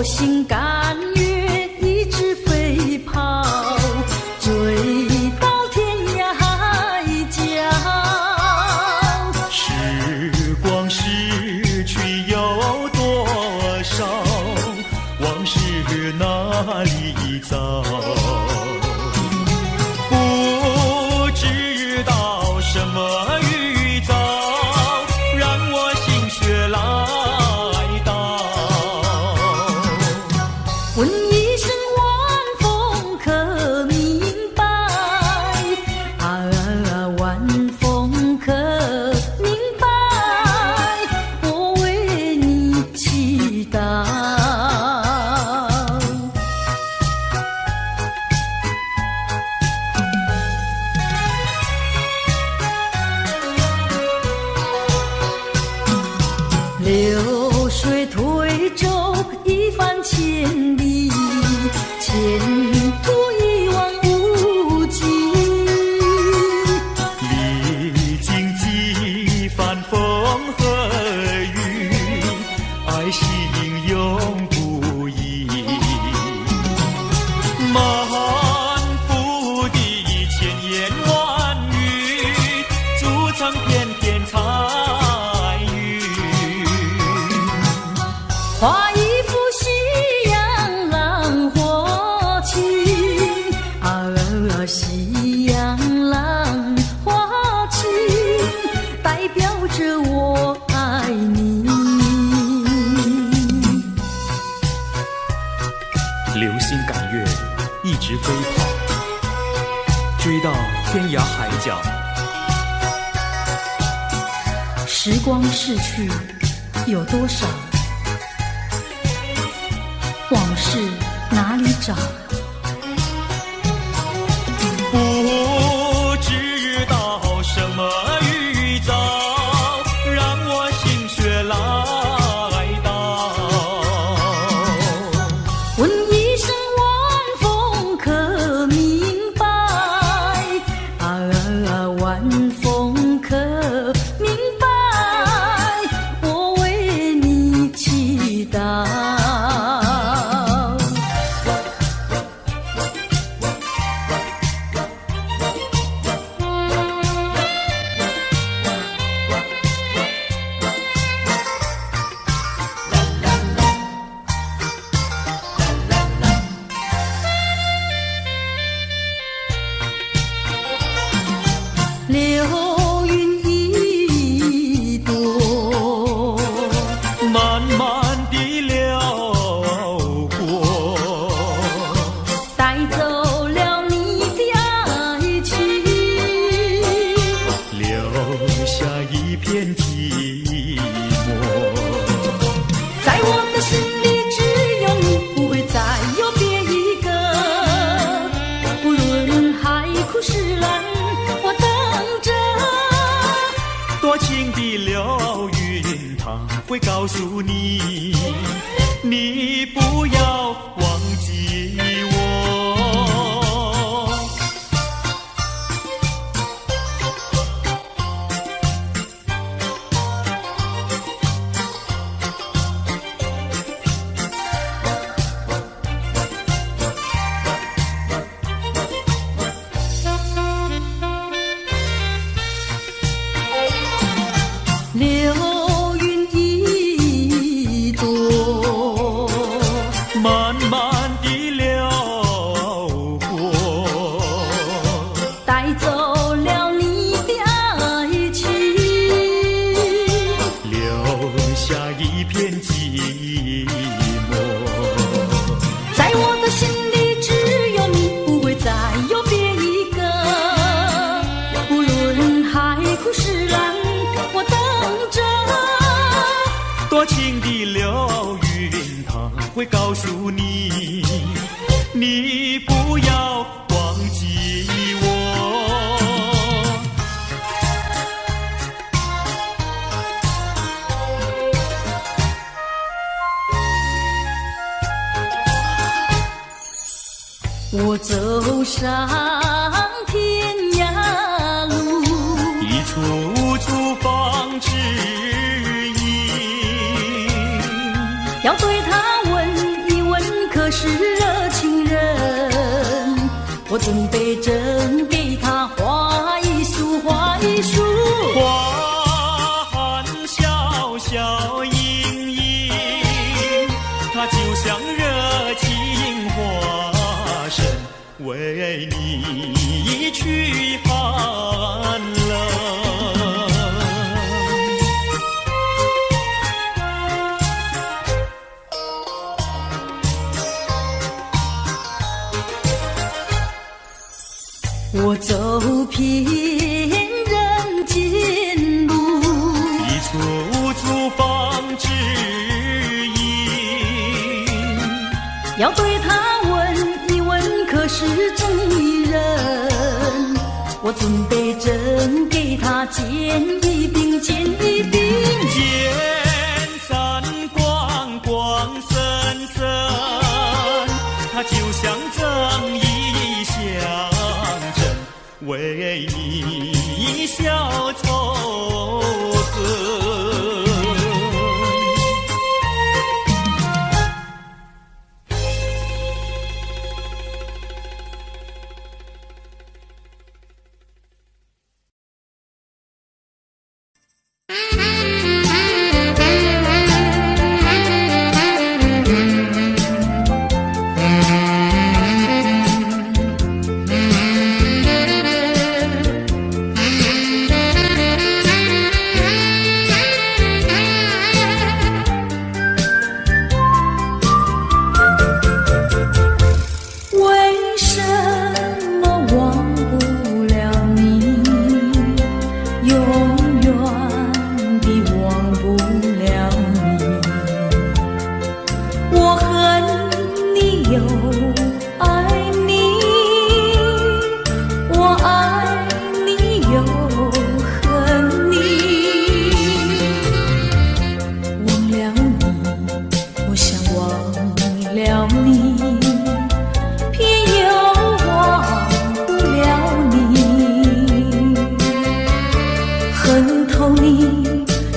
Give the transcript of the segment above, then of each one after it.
心甘愿一直飞跑，追到天涯海角。时光逝去有多少，往事哪里找？不知道什么预兆，让我心血来到。问一声晚风可明白？晚风可明白？我为你祈祷。流水推舟一番千里，前途一望无际。历经几番风和雨，爱心永不移。满腹的千言万语，筑成片片彩云。画一幅夕阳浪花情，夕阳浪花情，代表着我爱你。流星赶月，一直飞跑，追到天涯海角。时光逝去有多少？往事哪里找？不知道什么预兆，让我心血来到。问一声晚风可明白？晚风可明白？我为你祈祷。流云一朵，慢慢地流过，带走了你的爱情，留下一片寂寞。在我的心里只有你，不会再有别一个。不论海枯石烂，我等着。多情的流云，它会告诉你，你不要忘记我。流云一朵，慢慢地流过，带走了你的爱情，留下一片寂寞。在我的心里只有你，不会再有别一个。不论海枯石烂，我等着。多情的流云，它会告诉你，你不要忘记我。我走上天涯路，一处处方知音，要对他问一我准备正给他画一束，画一束。花含笑笑盈盈，它就像热情花神，为你驱寒冷。我走遍人间路，一处处方知音。要对他问一问，可是真一人？我准备正给他见一饼，见一饼。见三光光森森，它就像正义象征，为你消仇恨。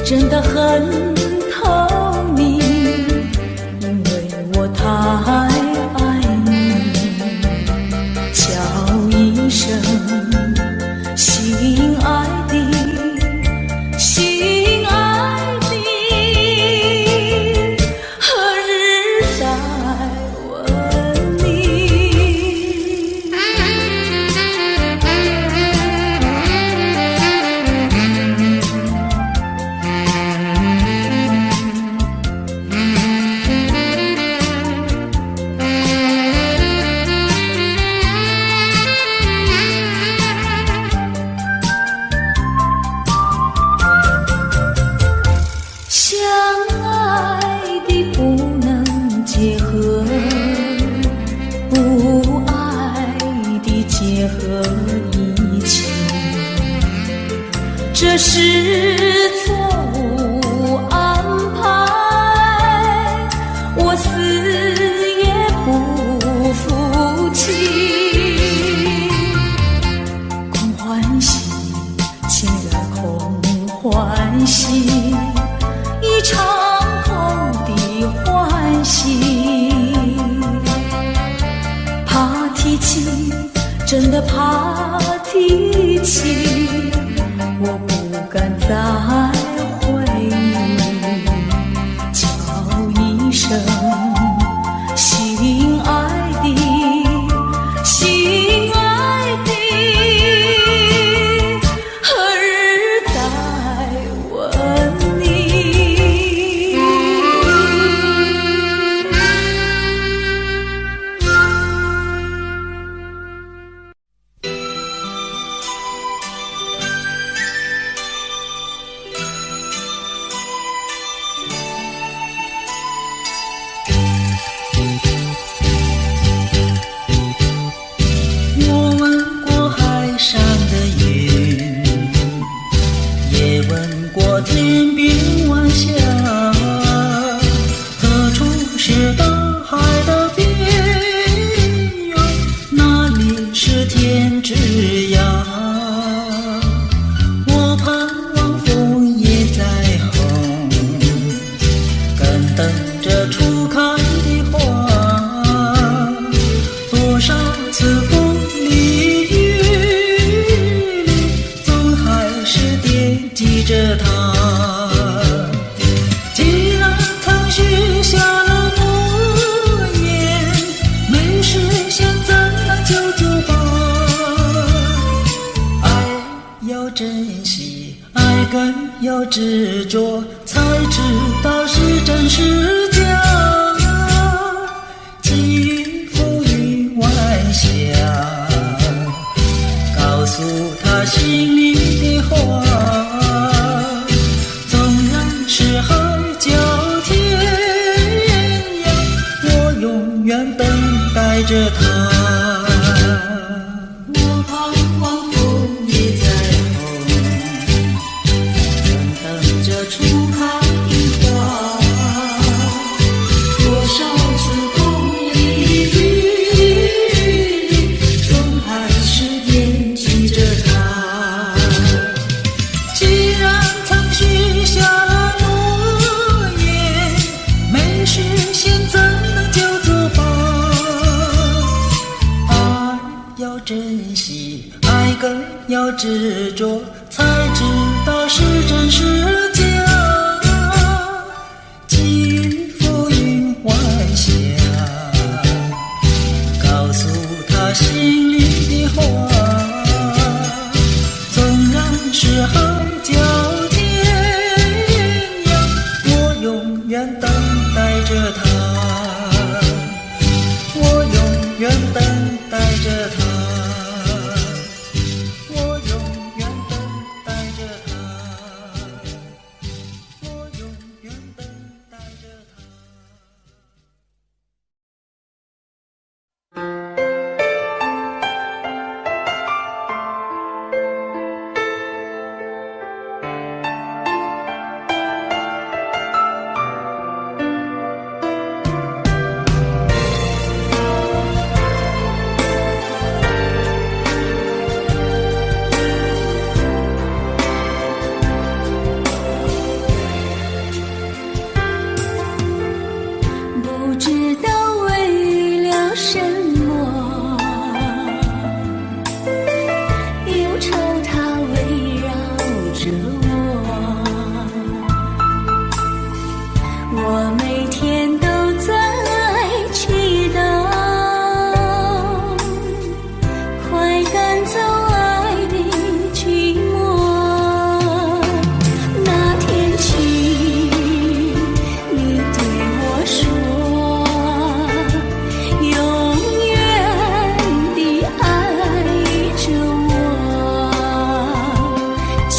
真的很透你，因为我太爱你。叫一声心爱的，心爱的，何日再问你？这是错误安排，我死也不服气。空欢喜，情人空欢喜，一场空的欢喜。怕提起，真的怕提起，我不敢再回忆。叫一声心爱的，心爱的，何日再问你？天边晚霞，何处是大海的边哟？哪里是天之涯？我盼望枫叶再红，更等着初开的花。多少次风里惦记着他。既然曾许下了诺言，没实现怎能救助吧？爱要珍惜，爱更要执着，才知道是真是假。寄付于晚霞，告诉他心里的话，纵然是海角天涯，我永远等待着他。我盼望枫叶再红，正等着初开花。多少次风里雨里，终还是惦记着他。既然曾许下了诺言，没实现怎能救助吧？爱要珍惜，爱更要执着，才知道是真是假。寄付云晚霞，告诉他心里的话，纵然是海角天涯，我永远等待着他，我永远等待着他，我永远等待着他，我永远等待着他。不知道为了什么，忧愁它围绕着我每天都在祈祷，快赶走爱的寂寞。那天起，你对我说，永远地爱着我。千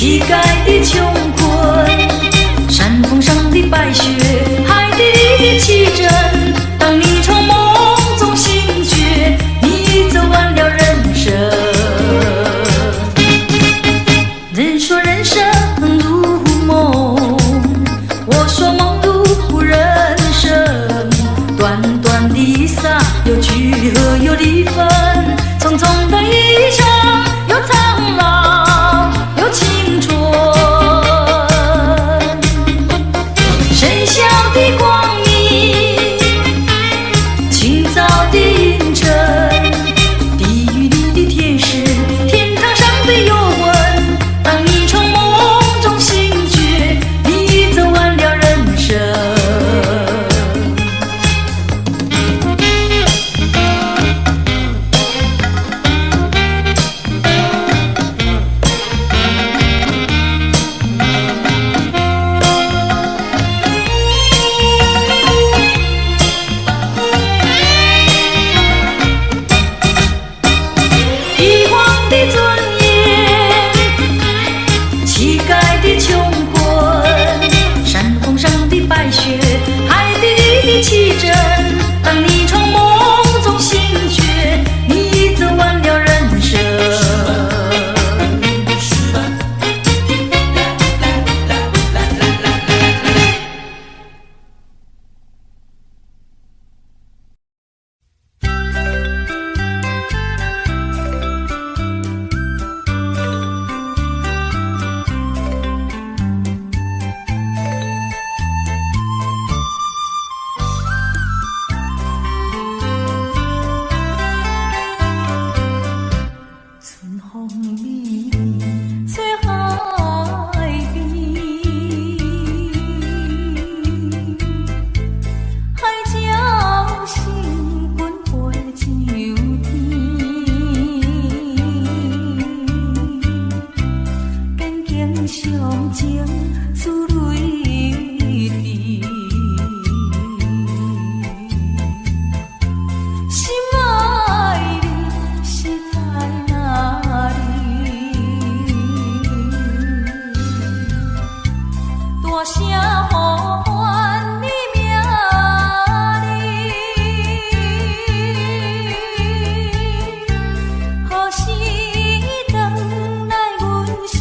乞丐的穷困，山峰上的白雪，海底里的奇珍。当你从梦中醒觉，你走完了人生。人说人生如梦，我说梦如人生。短短的一刹，有聚合有离分，匆匆的一场，有苍老有青春。深宵的光明，清早的阴沉，地狱里的天使，天堂上的幽魂。当你从梦中醒觉，你走完了人生。帝皇的尊严，乞丐的穷困，山峰上的白雪，海底里的奇珍。当你从梦中醒觉，你走完了人生。春风微微吹海边，海鸟声滚飞秋天，坚强上情珠泪滴。心爱的是在哪里？大声呼唤你名字，何时回来阮身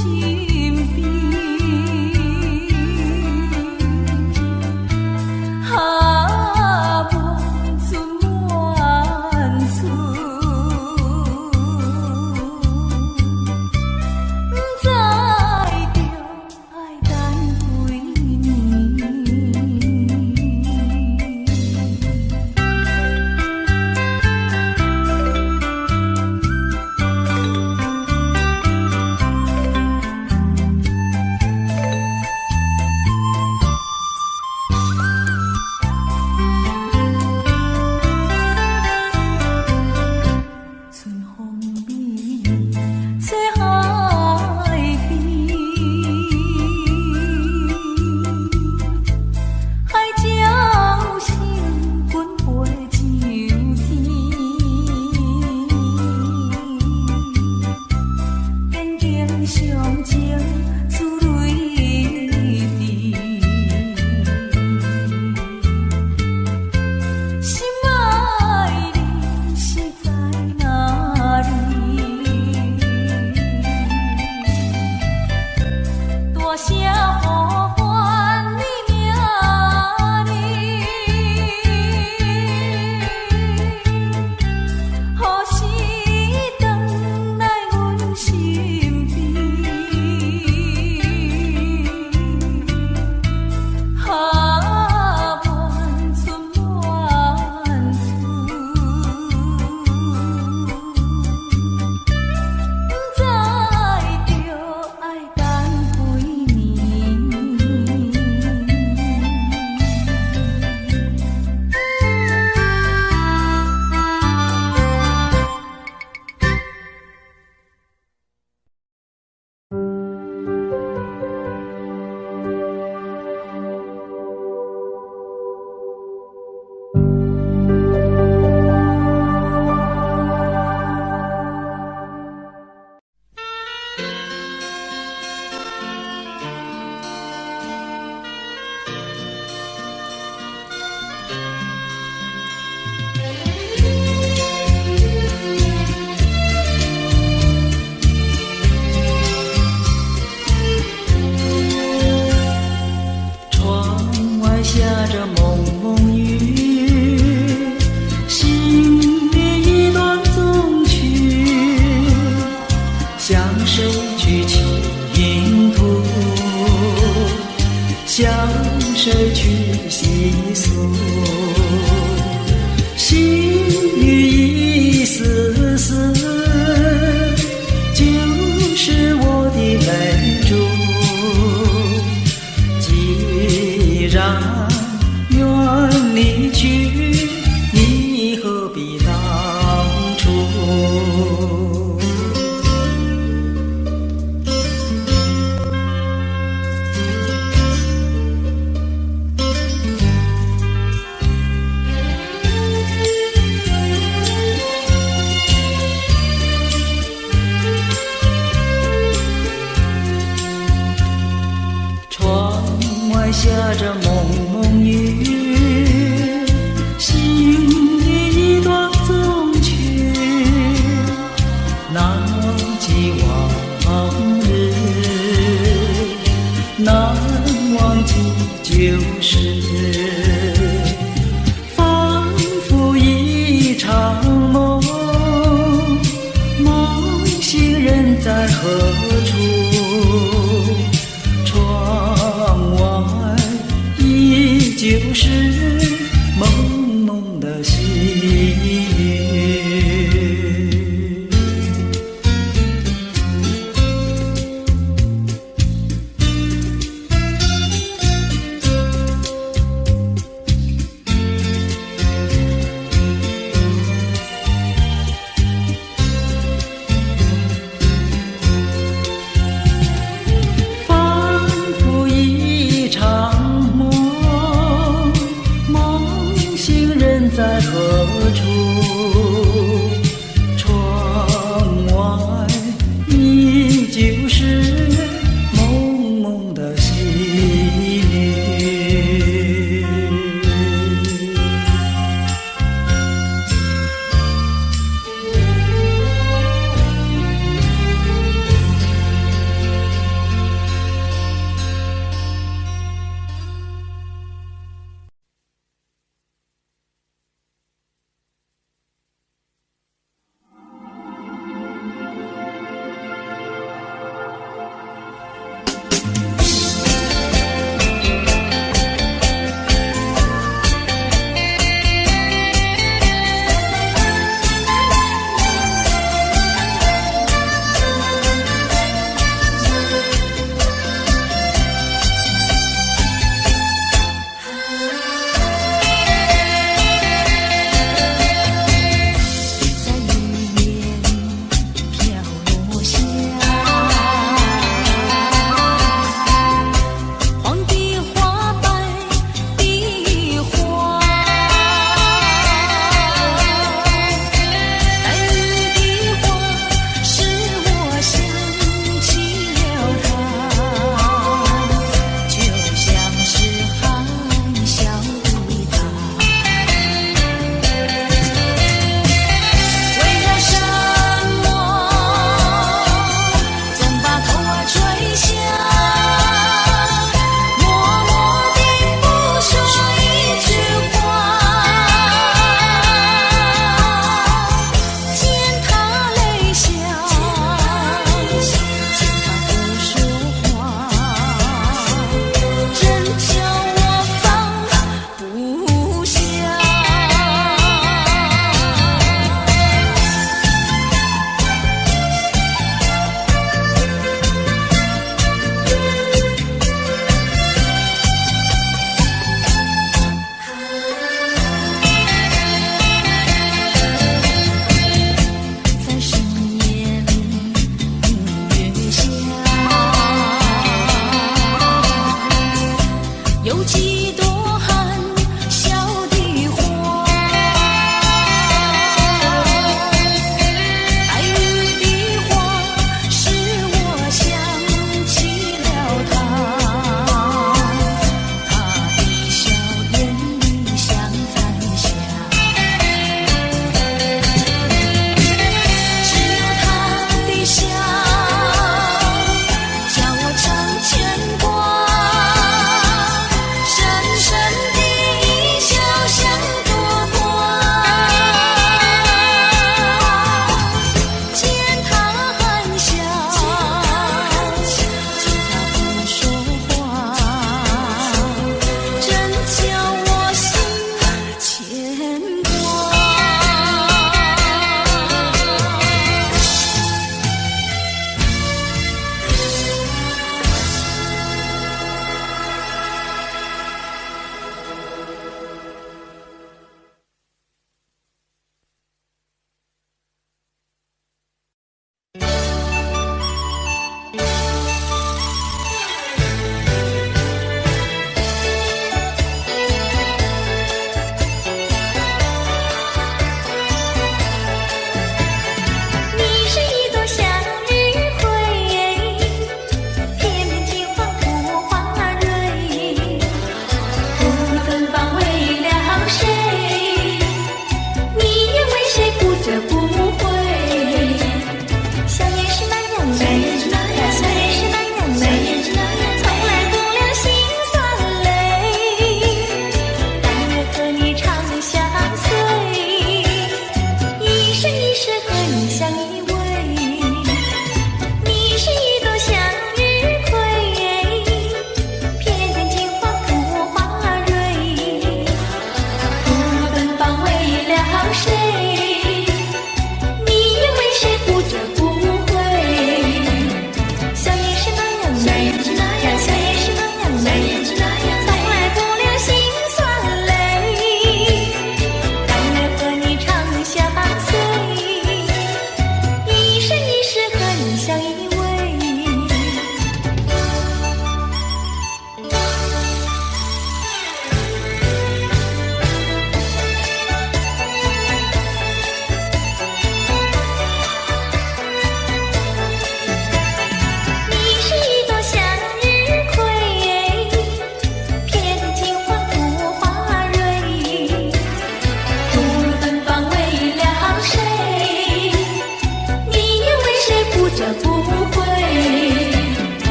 边？啊，满春满春，不知着爱等几年。春风微微吹海边，海鸟声滚飞秋天，坚强上情珠泪滴。心爱的是在哪里？大声呼唤你名字，何时回来阮身边？啊，满春满春，不知着爱等几年。诉，心语一丝丝，就是我的泪珠。既然愿离去，你何必当初？窗外下着蒙蒙雨，心里一段衷曲，难忘记往日，难忘记旧时，仿佛一场梦，梦醒人在何处？窗外依旧是蒙蒙的细雨。仿佛一场梦，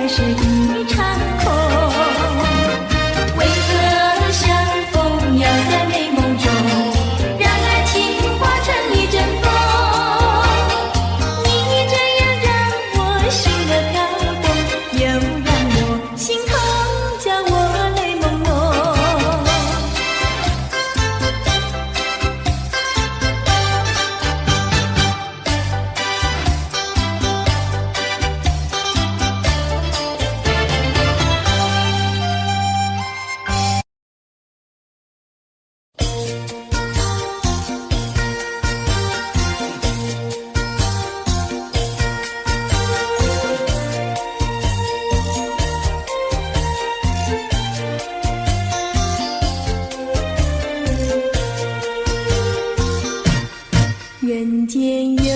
来是一场空。为何相逢要在美梦中，让爱情化成一阵风？你这样让我心儿跳动，又让我心痛，叫我泪朦胧。人间有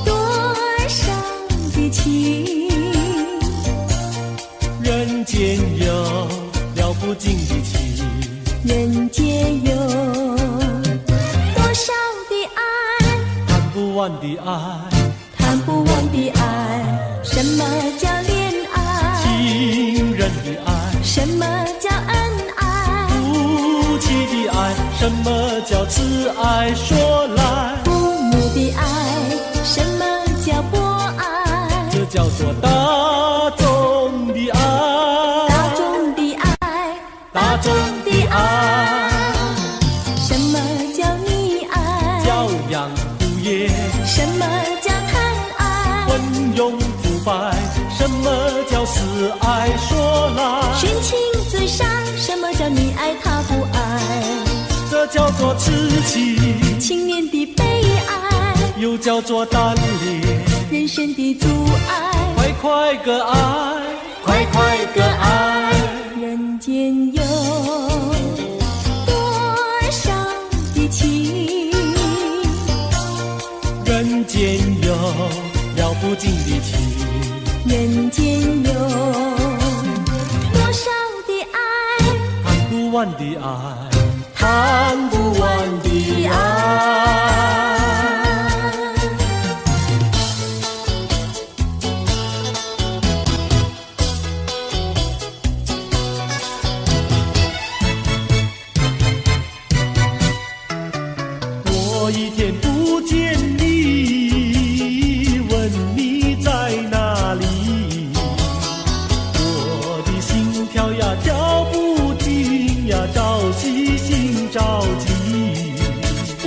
多少的情，人间有了不尽的情，人间有多少的爱，谈不完的爱，谈不完的爱。什么叫恋爱？情人的爱，什么叫恩爱？夫妻的爱，什么叫慈爱？说来，父母的爱，什么叫博爱？这叫做大众的爱，大众的爱，大众的爱，什么叫溺爱？教养无言，什么叫贪爱？昏庸腐败，什么叫死爱？说来，寻情自杀，什么叫你爱他不爱？这叫做痴情，青年的悲哀，又叫做单恋，人生的阻碍。快快个爱，快快个爱，人间有多少的情，人间有了不尽的情，人间有多少的爱，谈不完的爱，谈不完的爱。我一天不见你，问你在哪里，我的心跳呀跳不停呀，着急心着急。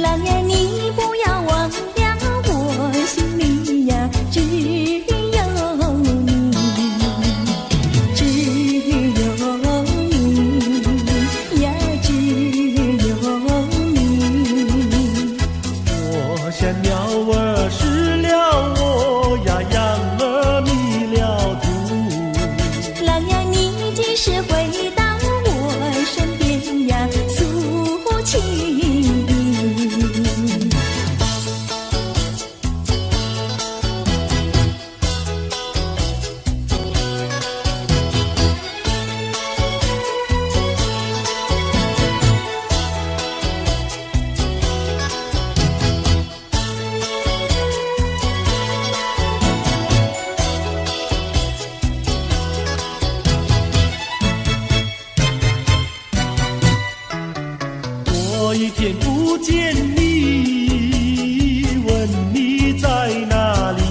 郎呀，你不要忘了我心里呀，只有你，只有你呀，只有你。我像鸟儿失了窝呀，羊儿迷了途。郎呀，你几时回到我身边呀，诉情意？我一天不见你，问你在哪里，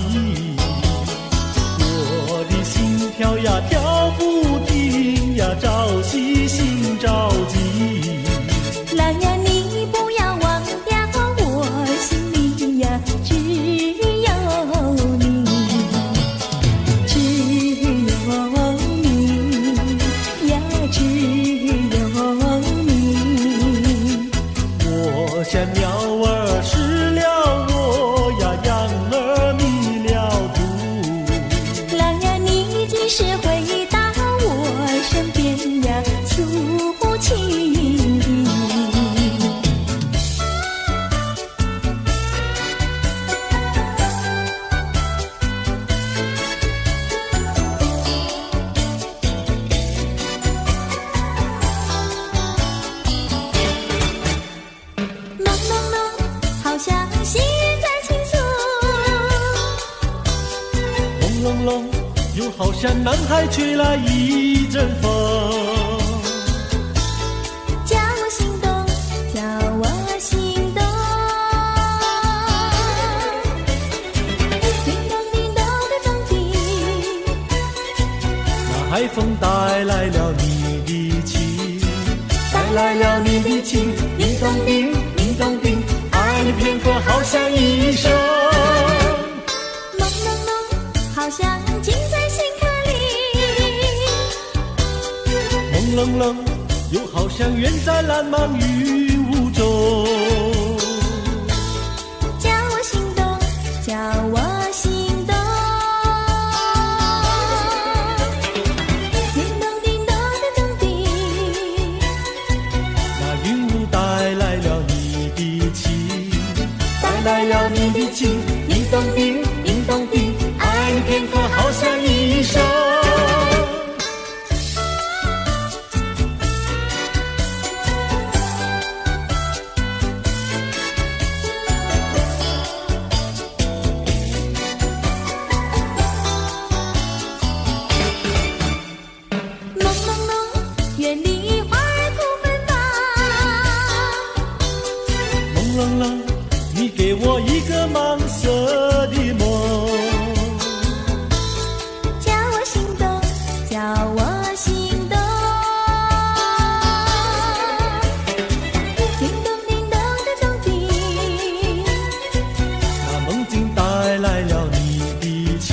我的心跳呀跳不停呀，着急心着急。郎呀，你不要忘了我心里呀，只有你，只有你呀，只有你。我像鸟儿失了窝呀，羊儿迷了途。郎呀，你几时回到我身边呀，诉情意？朦朦胧，好像细雨在倾诉。朦胧胧，又好好像南海吹来一阵风，叫我心动，叫我心动。叮咚叮咚的钟笛，那海风带来了你的情，带来了你的情，叮咚叮，叮咚叮，爱你片刻好像一生。朦胧胧，好像近在心坎里，朦胧胧，又好像远在蓝茫云雾中。叫我心动，叫我心动。叮咚叮咚的钟笛，那云雾带来了你的情，带来了你的情，叮咚叮，叮咚叮，爱你片刻好像一生。朦胧胧，远离花儿吐芬芳。朦胧胧，你给我一个盲色的梦，叫我心动，叫我心动。叮咚叮咚的钟笛，那梦境带来了你的情，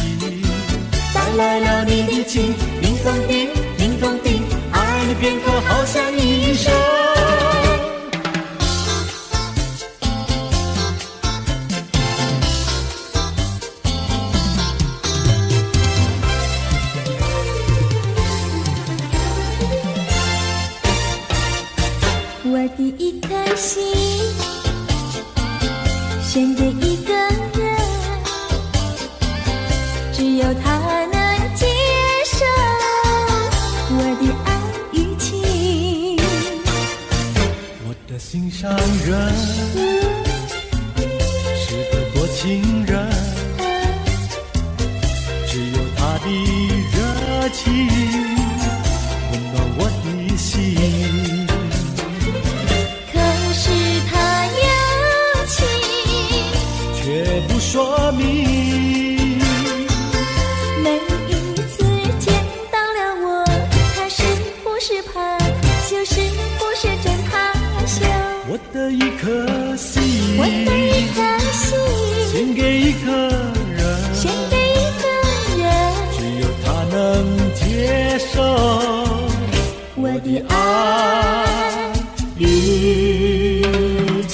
带来了你的情，叮咚叮，叮咚叮，爱你片刻好像一生。我的一颗心献给一个人，只有他能接受我的爱与情。我的心上人是个多情人，只有他的热情温暖我的心。可是他有情，却不说明，每一次见到了我，他是不是怕羞，是不是真害羞？我的一颗心，我的一颗心献给一个人，献给一个人，只有他能接受我的爱与情。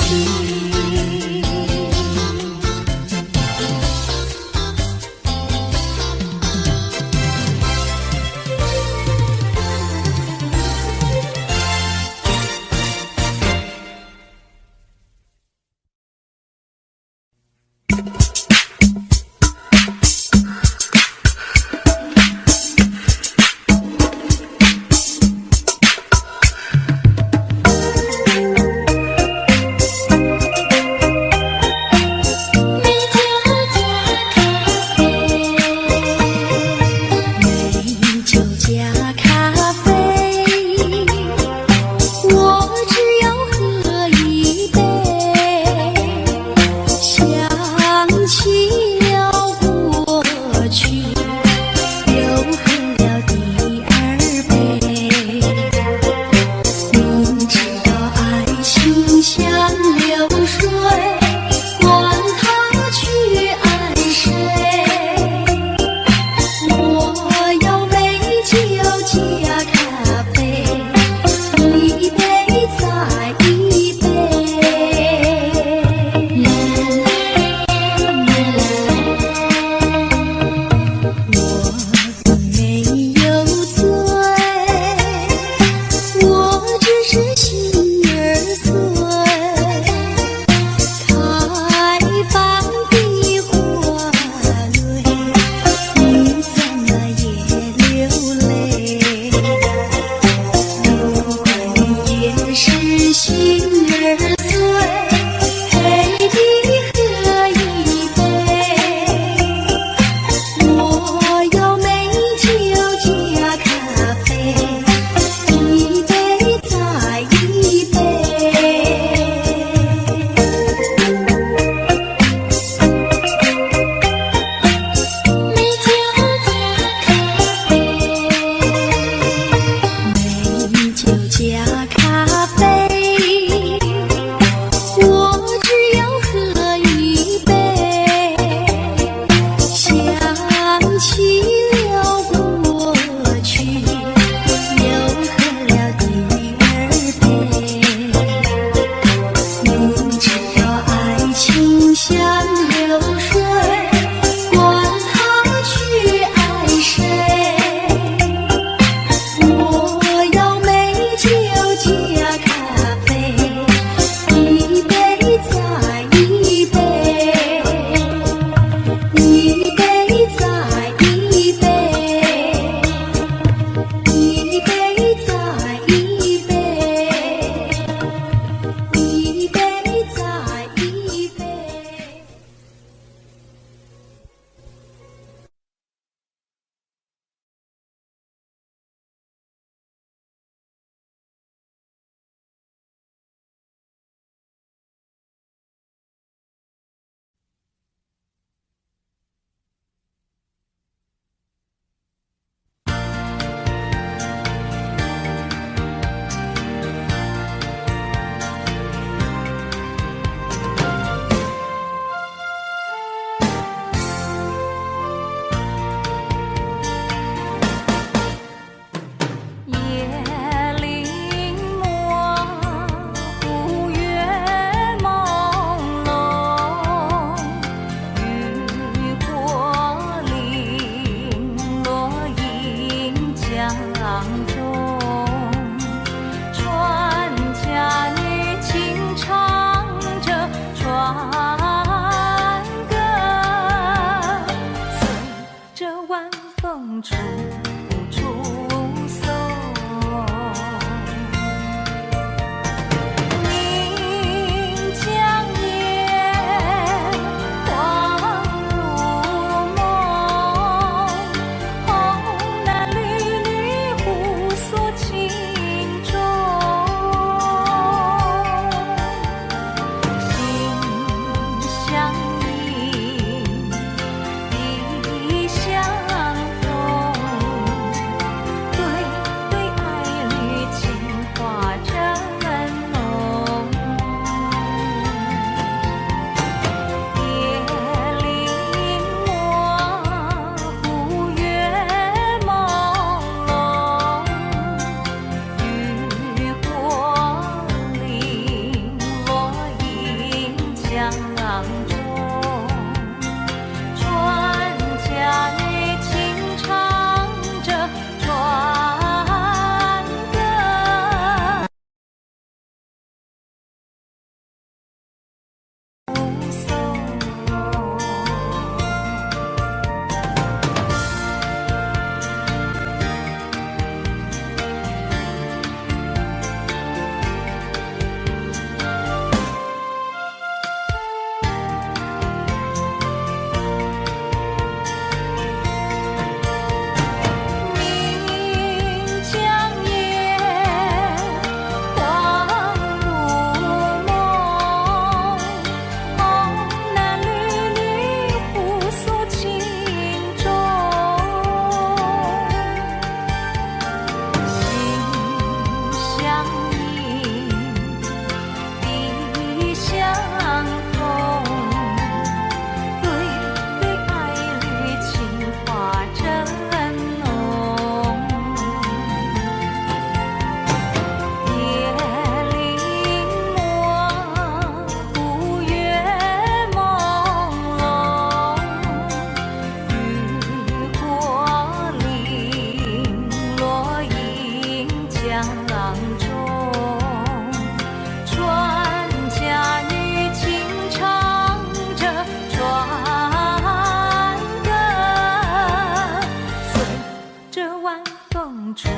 着晚风处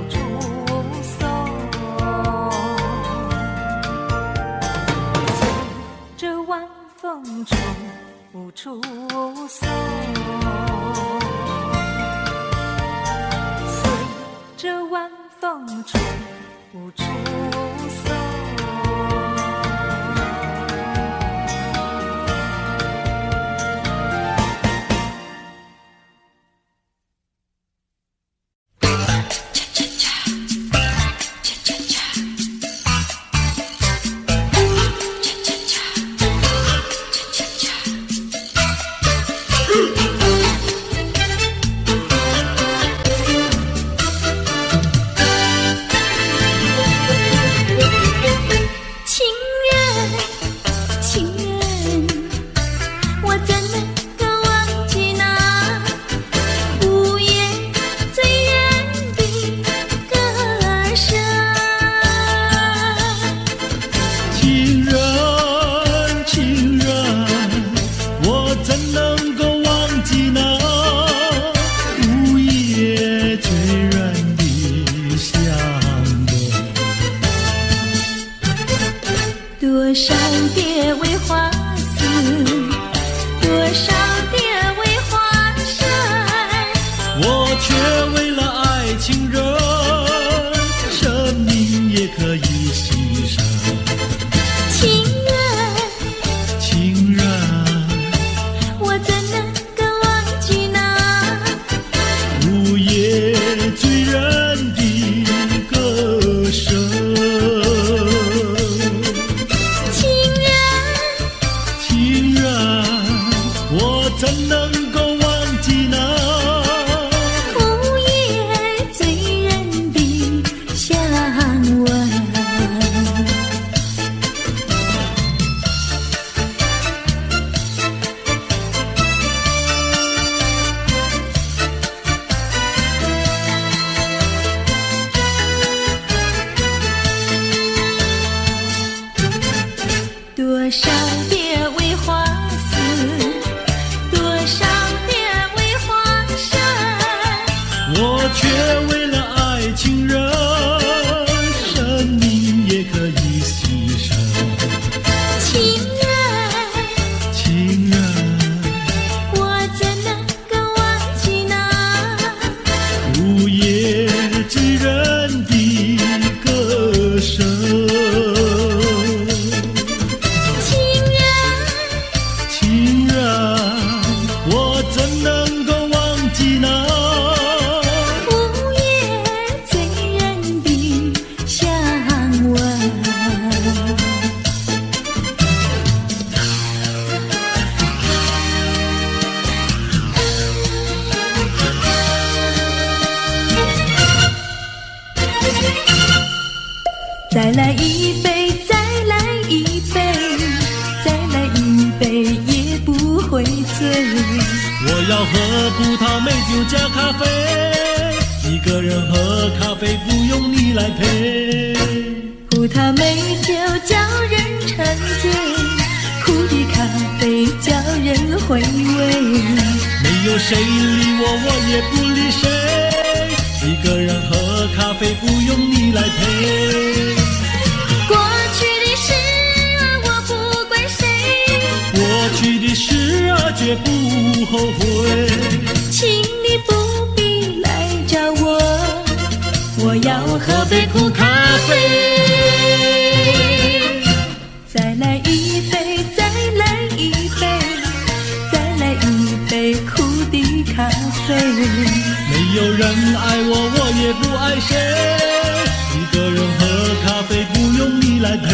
处送，随着晚风处处送，随着晚风处处送。多少蝶为花死，多少蝶为花山，我却为了爱情人，生命也可以牺牲。情人，情人，我怎能够忘记那午夜醉人的歌声？怎能够忘记那午夜醉人的香吻？多少蝶为花死，我却为了爱情人，生命也可以牺牲。情人，情人，我怎能够忘记那午夜醉人的歌声？情人，情人，我怎能够忘记那再来一杯，再来一杯，再来一杯也不会醉。我要喝葡萄美酒加咖啡，一个人喝咖啡不用你来陪。葡萄美酒叫人沉醉，苦的咖啡叫人回味。没有谁理我，我也不理谁，一个人喝咖啡不用你来陪。过去的事啊，我不怪谁，过去的事啊，绝不后悔。请你不必来找我，我要喝杯苦咖啡。再来一杯，再来一杯，再来一杯苦的咖啡。没有人爱我，我也不爱谁，一个人喝咖啡不用你来陪。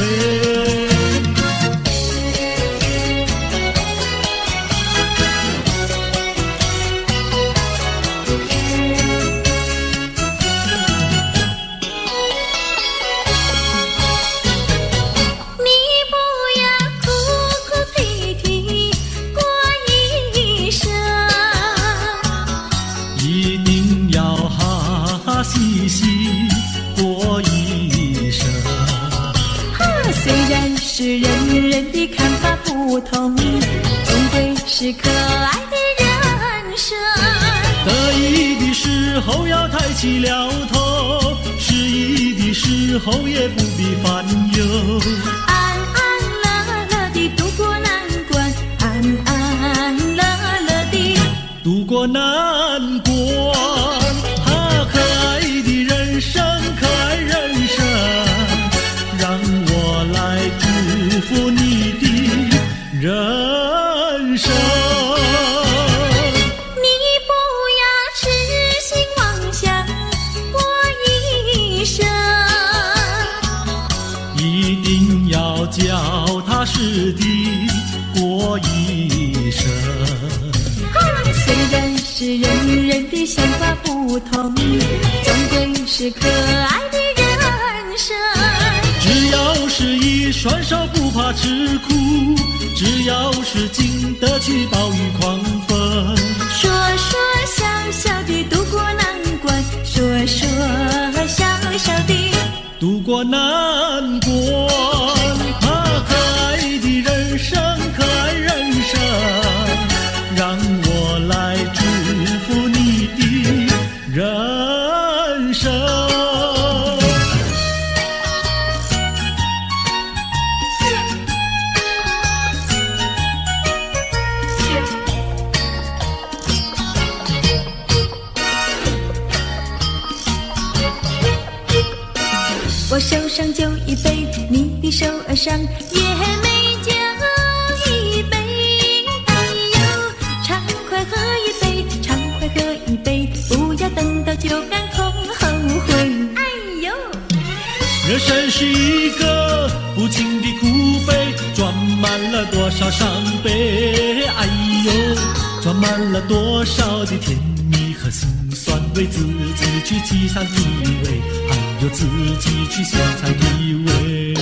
虽然候要抬起了头，失意的时候也不必烦忧。安安乐乐地度过难关，安安乐乐地度过难关。可爱的人生，可爱人生，让我来祝福你的人生。脚踏实地过一生。虽然是人人的想法不同，总归是可爱的人生。只要是一双手不怕吃苦，只要是经得起暴雨狂风。说说笑笑地度过难关，说说笑笑地度过难关。可爱的人生，可爱人生，让我来祝福你的人生。我手上就一杯，你的手儿上也没酒一杯。哎呦，畅快喝一杯，畅快喝一杯，不要等到酒干空后悔。哎呦，人生是一个无情的苦杯，装满了多少伤悲。哎呦，装满了多少的甜蜜和辛酸，为自己去体尝体味，还有自己去欣赏体味。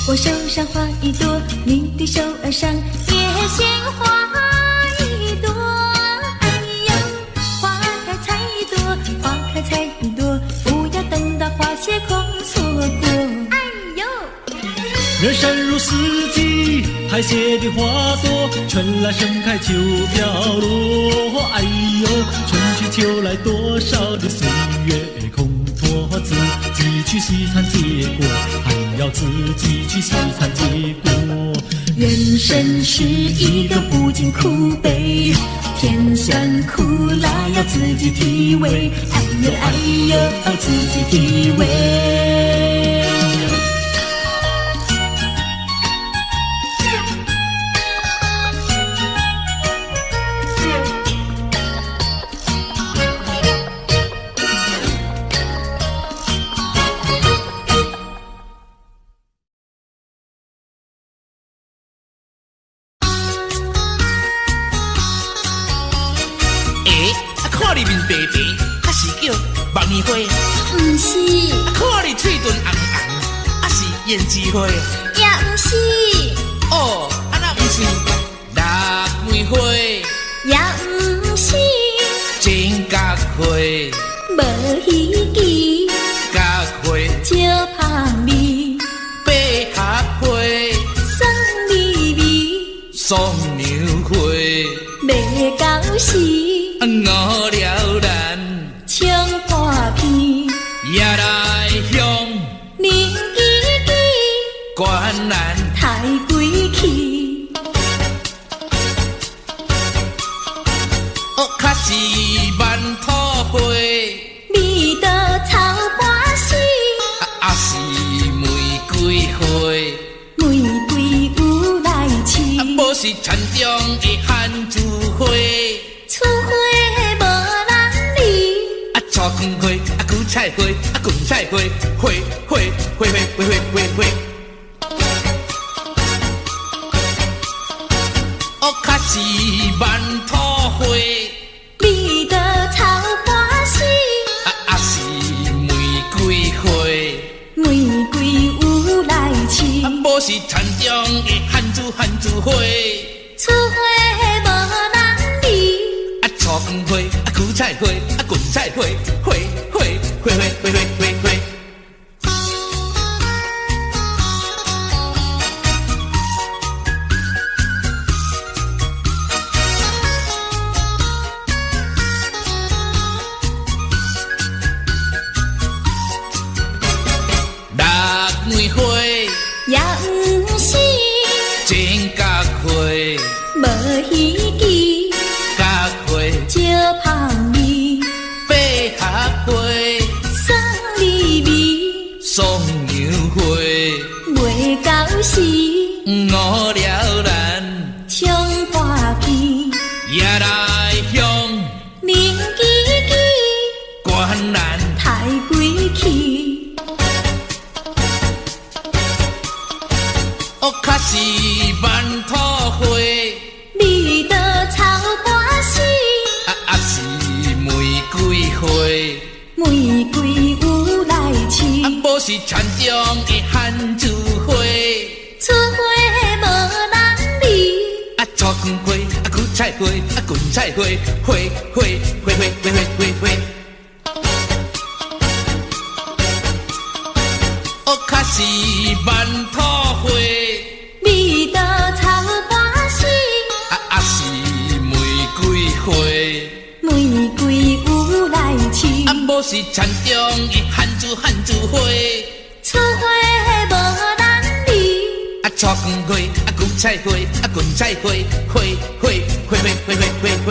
我手上花一朵，你的手儿上也鲜花一朵。哎呦，花开采一朵，花开采一朵，不要等到花谢空错过。哎呦，人生如四季，排泄的花朵，春来盛开，秋飘落。哎呦，春去秋来，多少的岁月空托，自己去细尝结果，还要自己去细尝结果。人生是一个不尽苦悲，甜酸苦辣要自己体味。哎呦哎呦，自己体味。看你面白白，还是叫望年花？不是。看你嘴唇红红，还是胭脂花？也不是。哦，啊那不是腊梅花，也不是。真角花，无稀奇。角花，少拍味。百合花，酸味味。双牛花，未到时。我了然，唱半片，也来向年纪纪，观澜太贵气。哦，较是万土花，味道草半死，啊是玫瑰花，玫瑰有来试，无是田中的番薯花。厝花无人理，菜根花，韭菜花，芹菜花，花花花花花花花花。哦，较是万土花，味道草半死，啊是玫瑰花，玫瑰有来试，无是田中的番薯花。厝花无人理。菜根花，韭菜花，芹菜花，会，会会会会会会会会。六月花，也不是真甲花，无稀奇，甲花招香味，百合花，送你味，送杨花，袂到时，五了咱冲破片，也来向明记记，关咱太贵气。哦，较是万土花，味道草半死，啊是玫瑰花，玫瑰有来试，无是田中的番薯花，出花无人理。菜根花，韭菜花，芹菜花，花花花花花花花。哦，较是万土花，味道草半死，啊是玫瑰花，玫瑰有来试，无是田中的番薯花，出花无人理。菜根花，韭菜花，芹菜花，花花花花花花花花。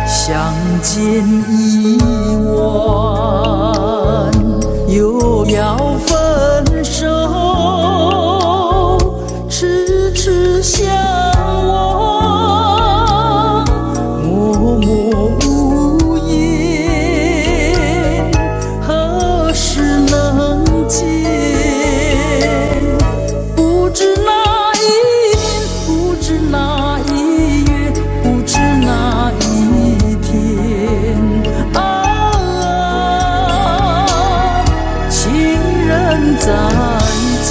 相见已晚，又要分手，痴痴相望，默默无言，何时能见？不知哪一年，不知哪一月，不知哪一天啊，情人再见。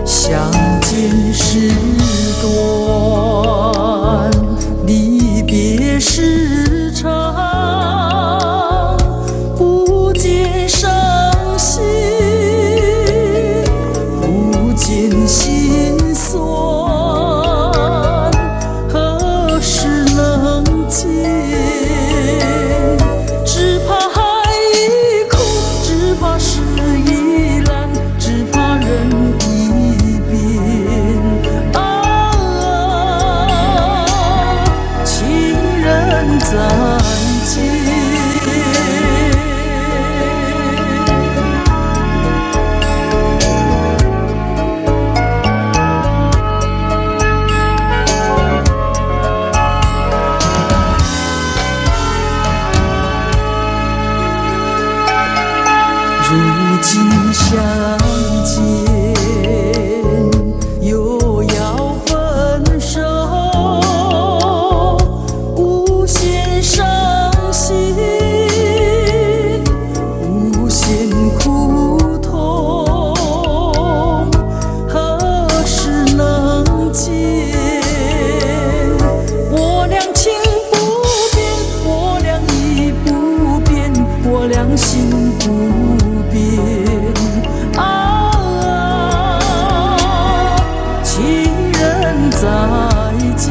相见时短，离别时长，不见伤心，不见心酸，何时能见？只怕海已枯，只怕事已烂，只怕人已变啊，情人再见。如今相见，又要分手，无限伤心，无限苦痛，何时能见？我俩情不变，我俩意不变，我俩心不变啊，情人再见。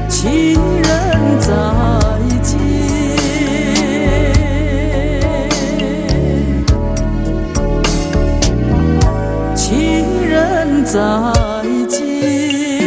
情人再见。情人再见。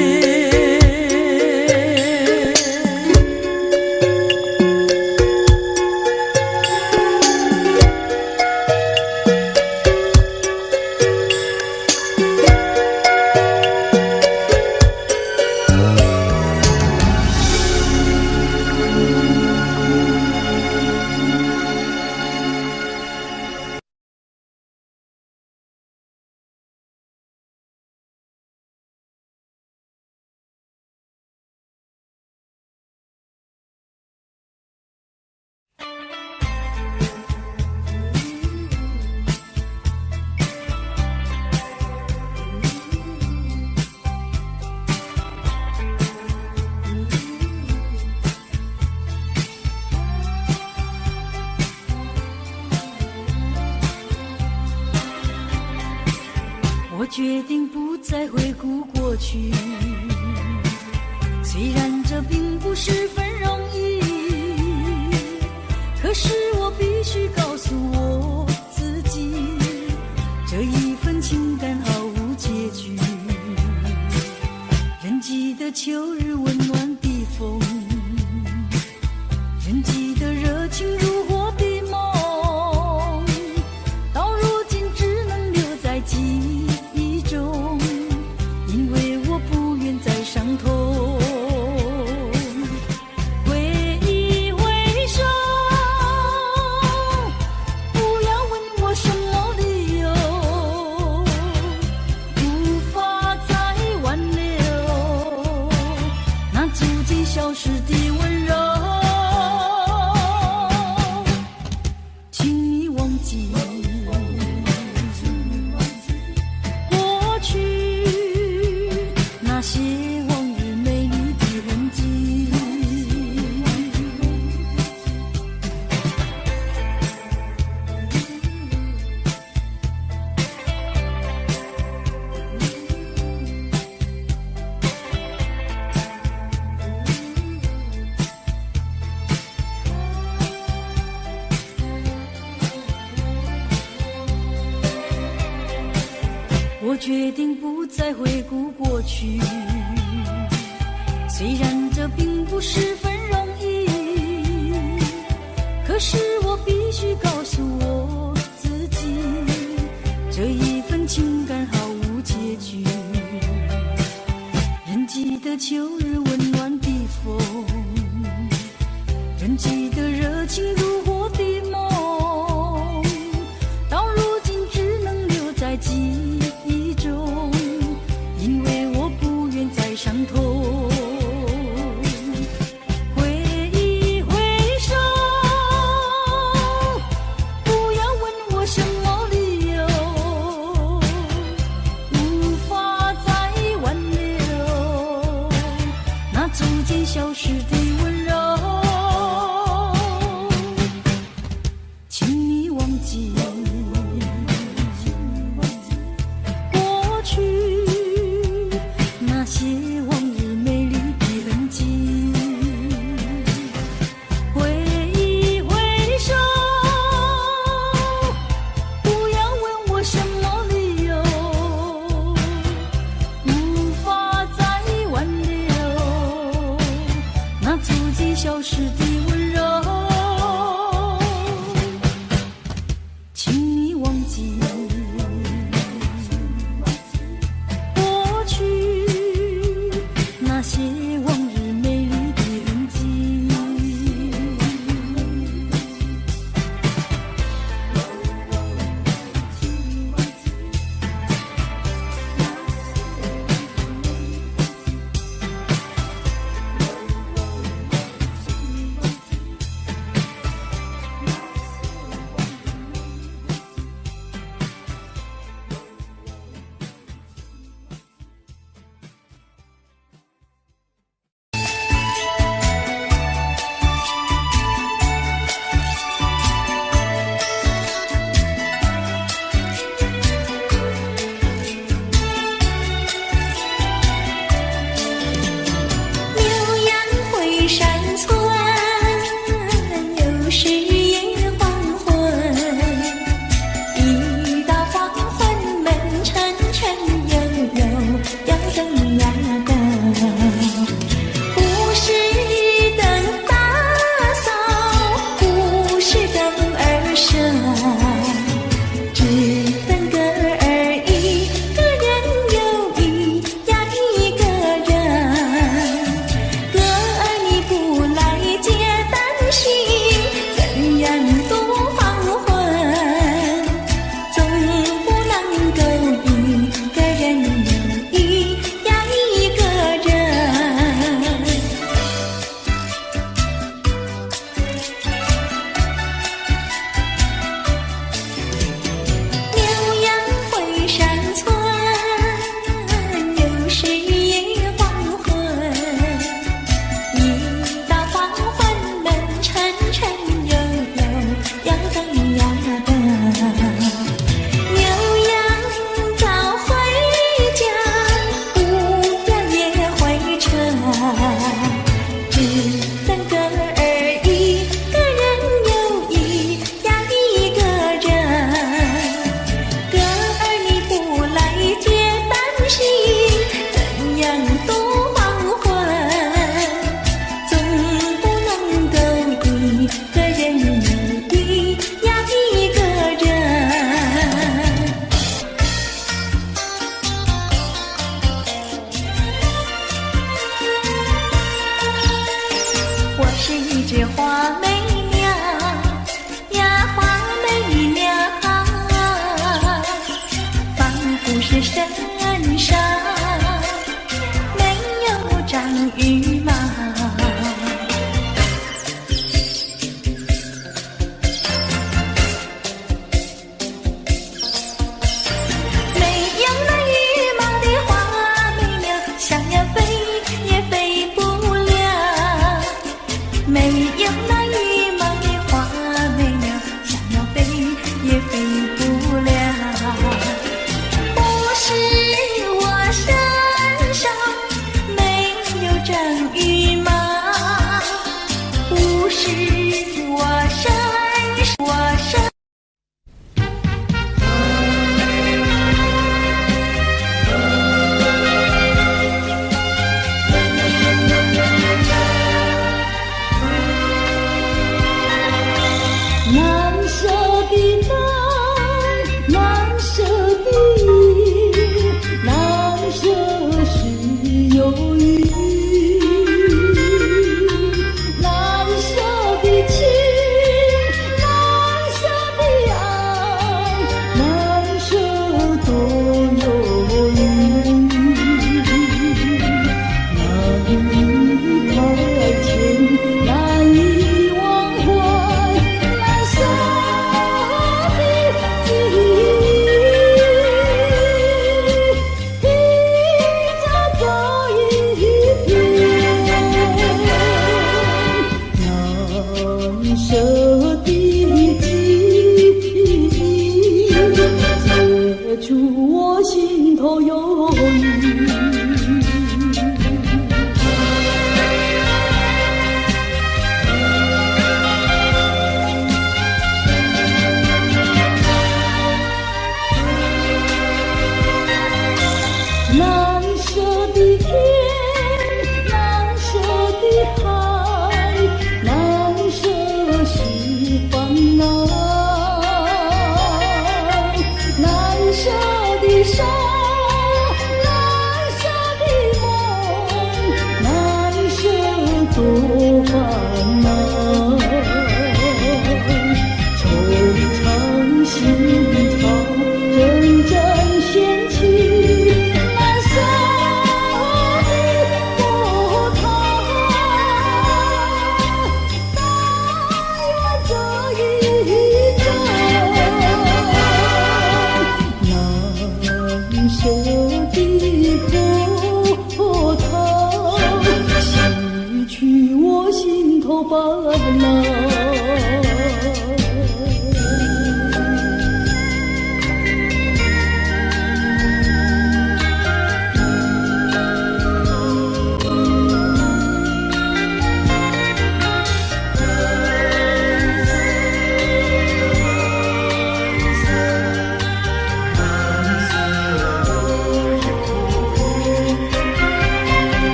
决定不再回顾过去，虽然这并不十分容易，可是我必须告诉我自己，这一份情感毫无结局。人记得秋日温暖的风，人记得热情如火的梦，到如今只能留在记忆中，因为我不愿再伤痛。挥一挥手，不要问我什么理由，无法再挽留那逐渐消失的温柔。请你忘记过去那些往日美丽的痕迹。我决定不再回顾过去，虽然这并不十分容易，可是我必须告诉我自己，这一份情感毫无结局。人记得秋日温暖的风，人记得热情如火的梦，到如今只能留在记忆中，因为我不愿再伤痛。挥一挥手，不要问我什么理由，无法再挽留那逐渐消失的温柔。请你忘记过去那些往日美丽的痕迹。挥一挥手，不要问我什么理由，无法再挽留那逐渐消失的温柔。请你忘记过去那些往日美丽的痕迹。是一只花媚娘呀，花媚娘，仿佛是身上没有长羽毛。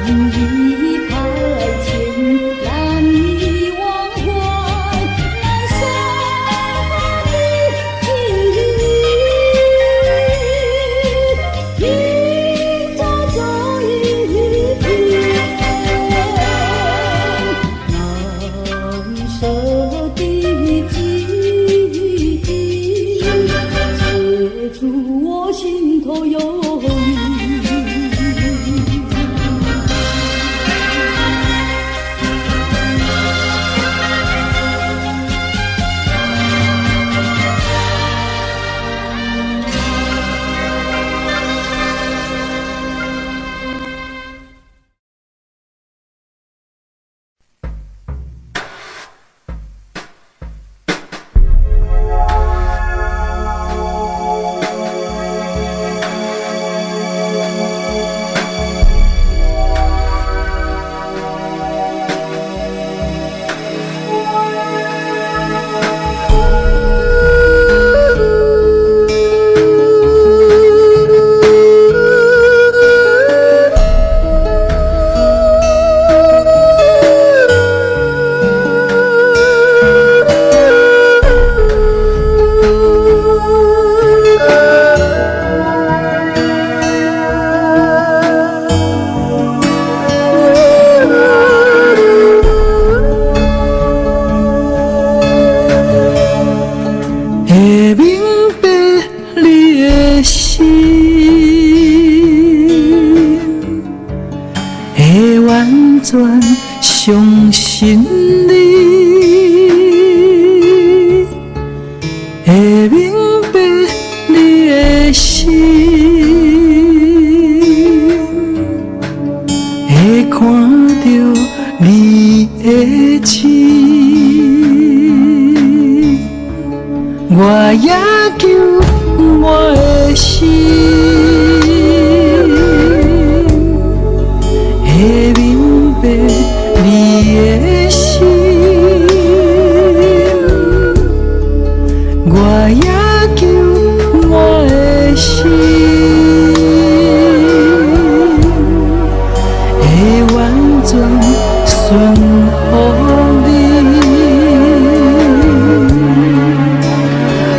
南一派遣，南一往还。会完全相信你，会明白你的心，会看到你的情，我也求我的心，会明白你的心，我也求我的心，会完全顺服你。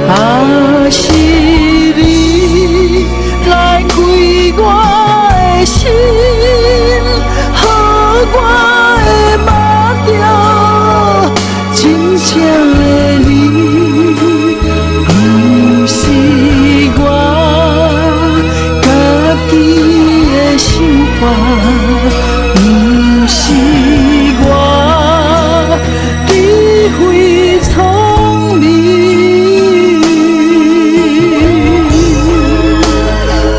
啊，是你来开我的心，予我会摸着真正的你，不是我家己的想法，不是我智慧聪明，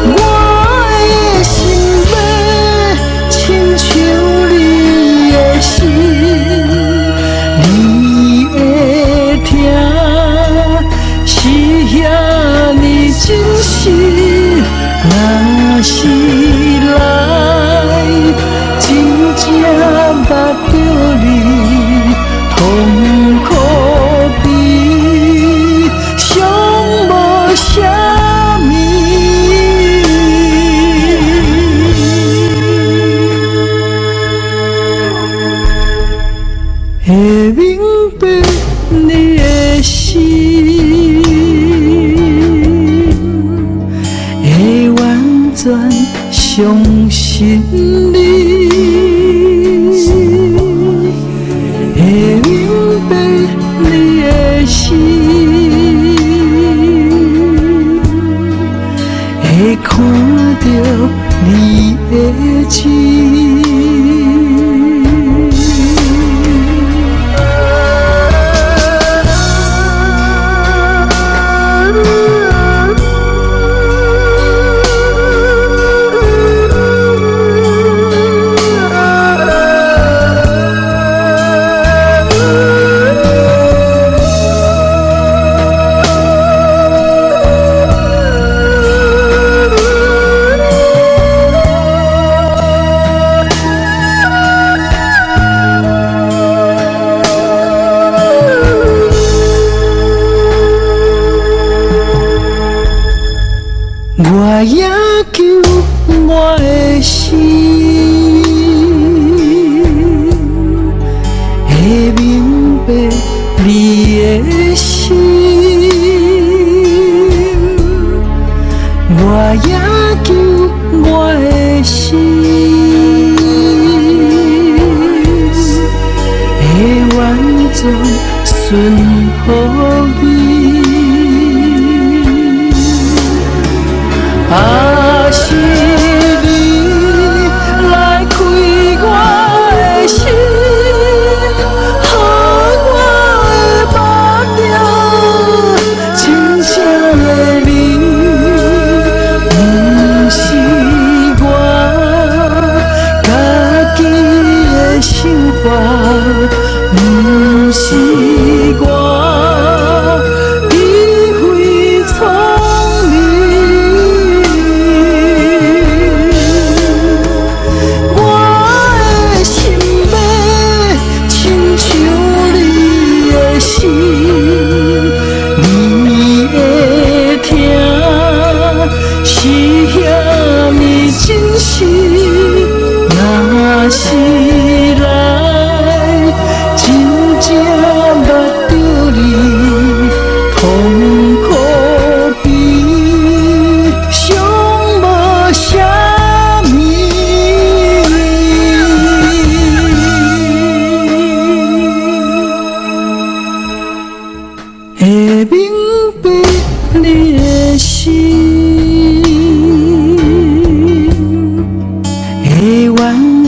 我的心要亲像你的心，你会听是遐呢真实，若是来真正捌着你，痛苦比上无啥物。会明白你的心，会完全相信你，会明白你的心，会看到你的情。我也求我的心，会明白你的心，我也求我的心，会完全顺服你。啊，是你来开我的心，予我会摸着真正的你，不是我家己的想法，不是我智慧聪明。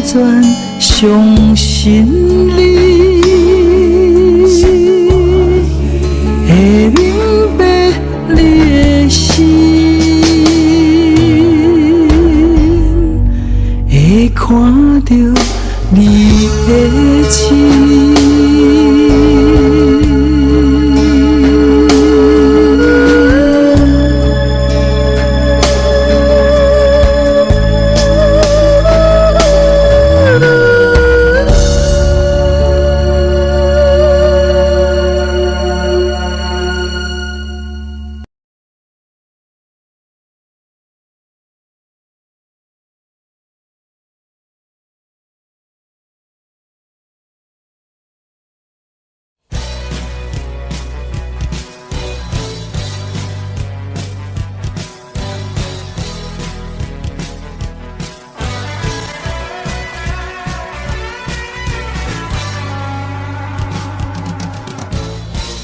钻上心里，会明白你的心，会看到你的情。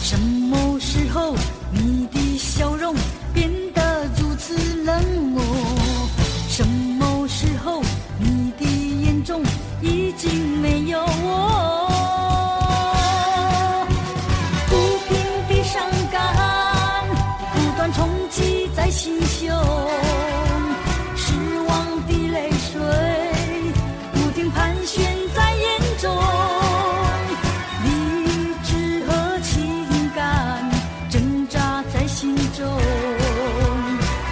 什么时候你的笑容变得如此冷漠？什么时候你的眼中已经没有我？不平的伤感不断冲击在心胸，失望的泪水不停盘旋在眼中。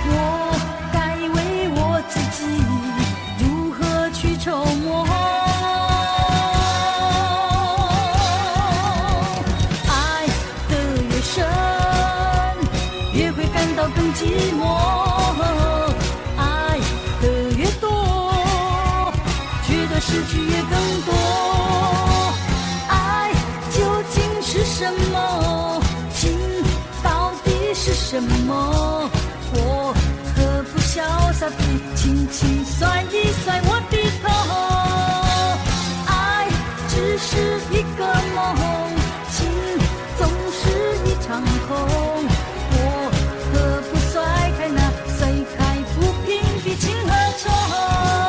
我该为我自己如何去筹谋？爱得越深，越会感到更寂寞；爱得越多，觉得失去也更多。爱究竟是什么？情到底是什么？我何不潇洒地轻轻甩一甩我的头？爱只是一个梦，情总是一场空。我何不甩开那甩开不平的情和愁？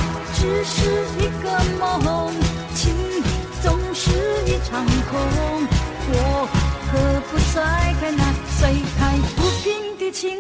爱只是一个梦，情总是一场空。我何不甩开那甩开不平的情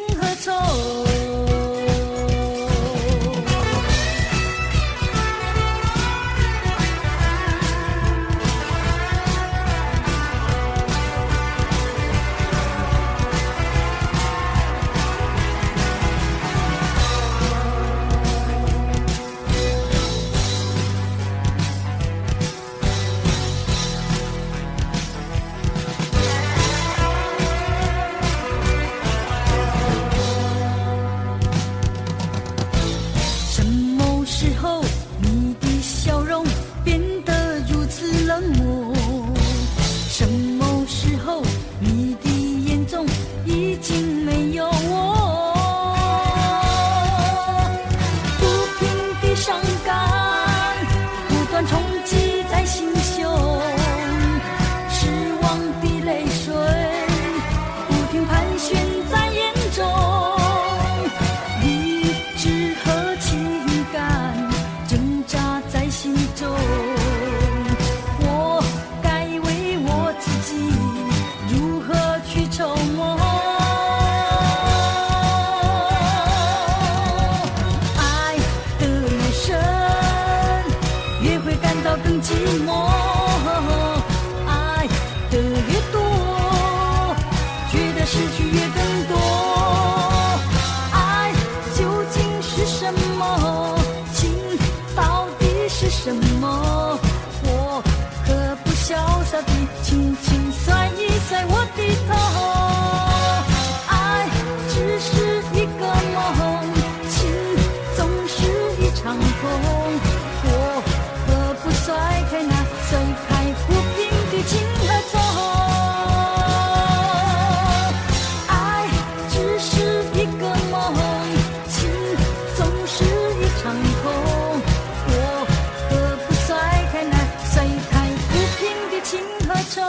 和愁？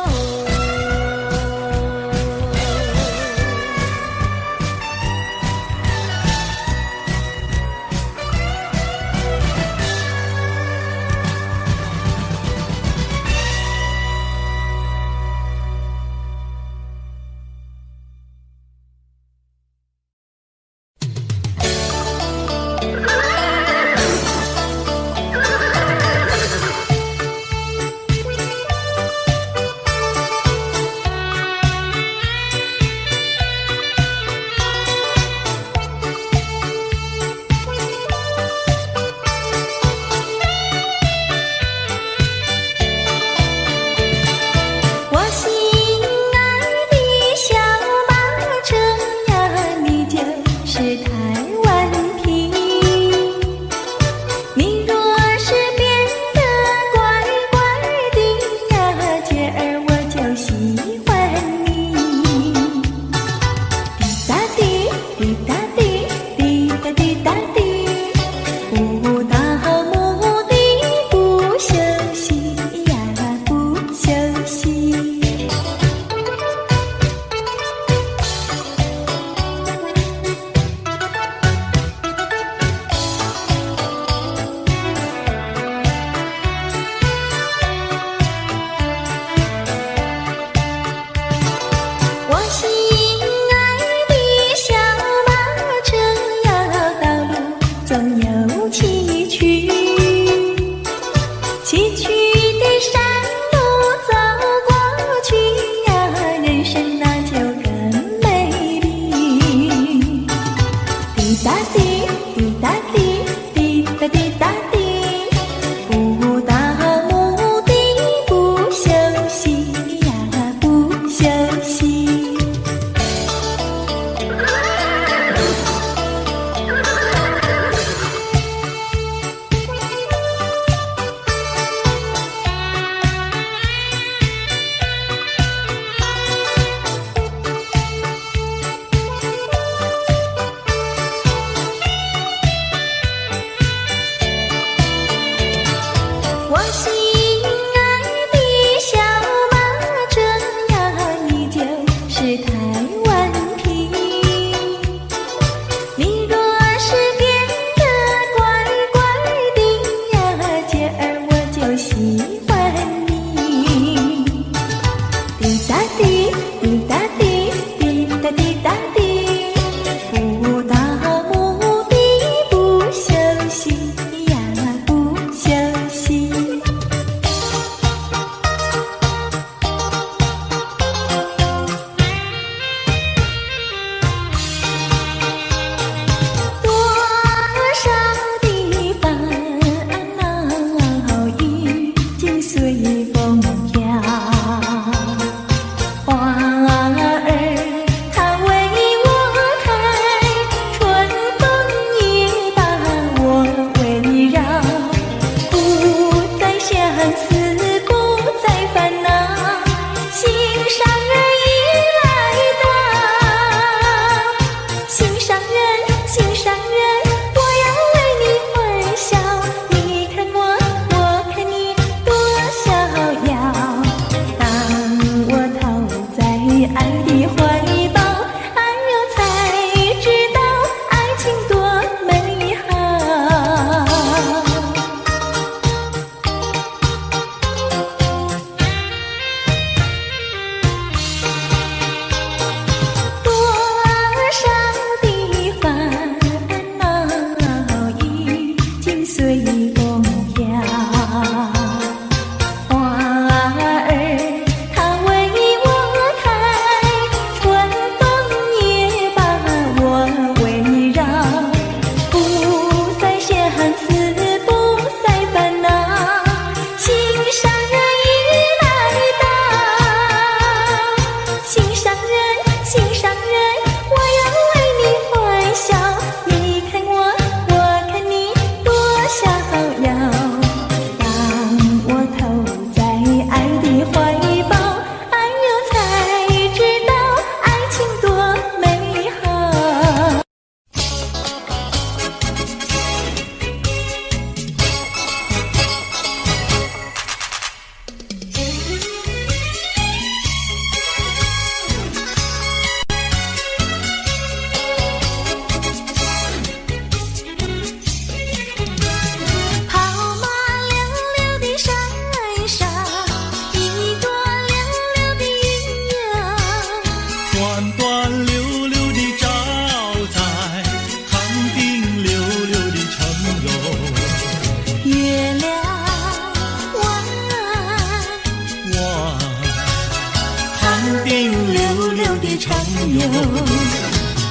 哟，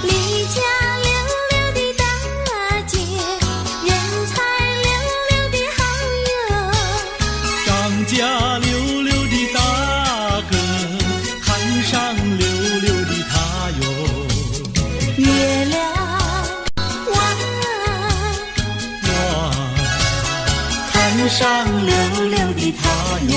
离家溜溜的大姐，人才溜溜的好友，张家溜溜的大哥，看上溜溜的他哟。月亮弯，看上溜溜的他哟。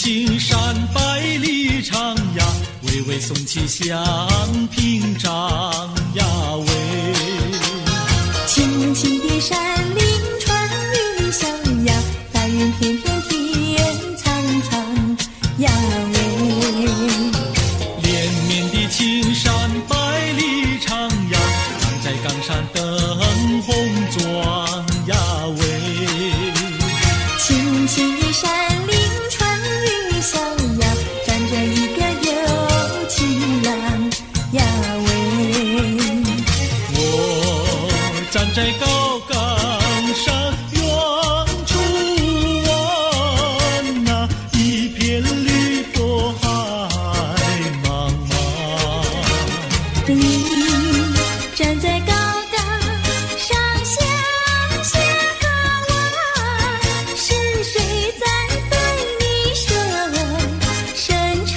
青山百里长呀，巍巍耸起响屏障呀喂。青青的山林传云霄呀，白云片片天苍苍呀喂。连绵的青山百里长呀，站在冈山灯红妆呀喂。青青的山林传云霄呀，站着一个有情郎呀喂。我站在高冈山，远处望那一片绿波海茫茫。你站在高冈上向下望，是谁在对你深长？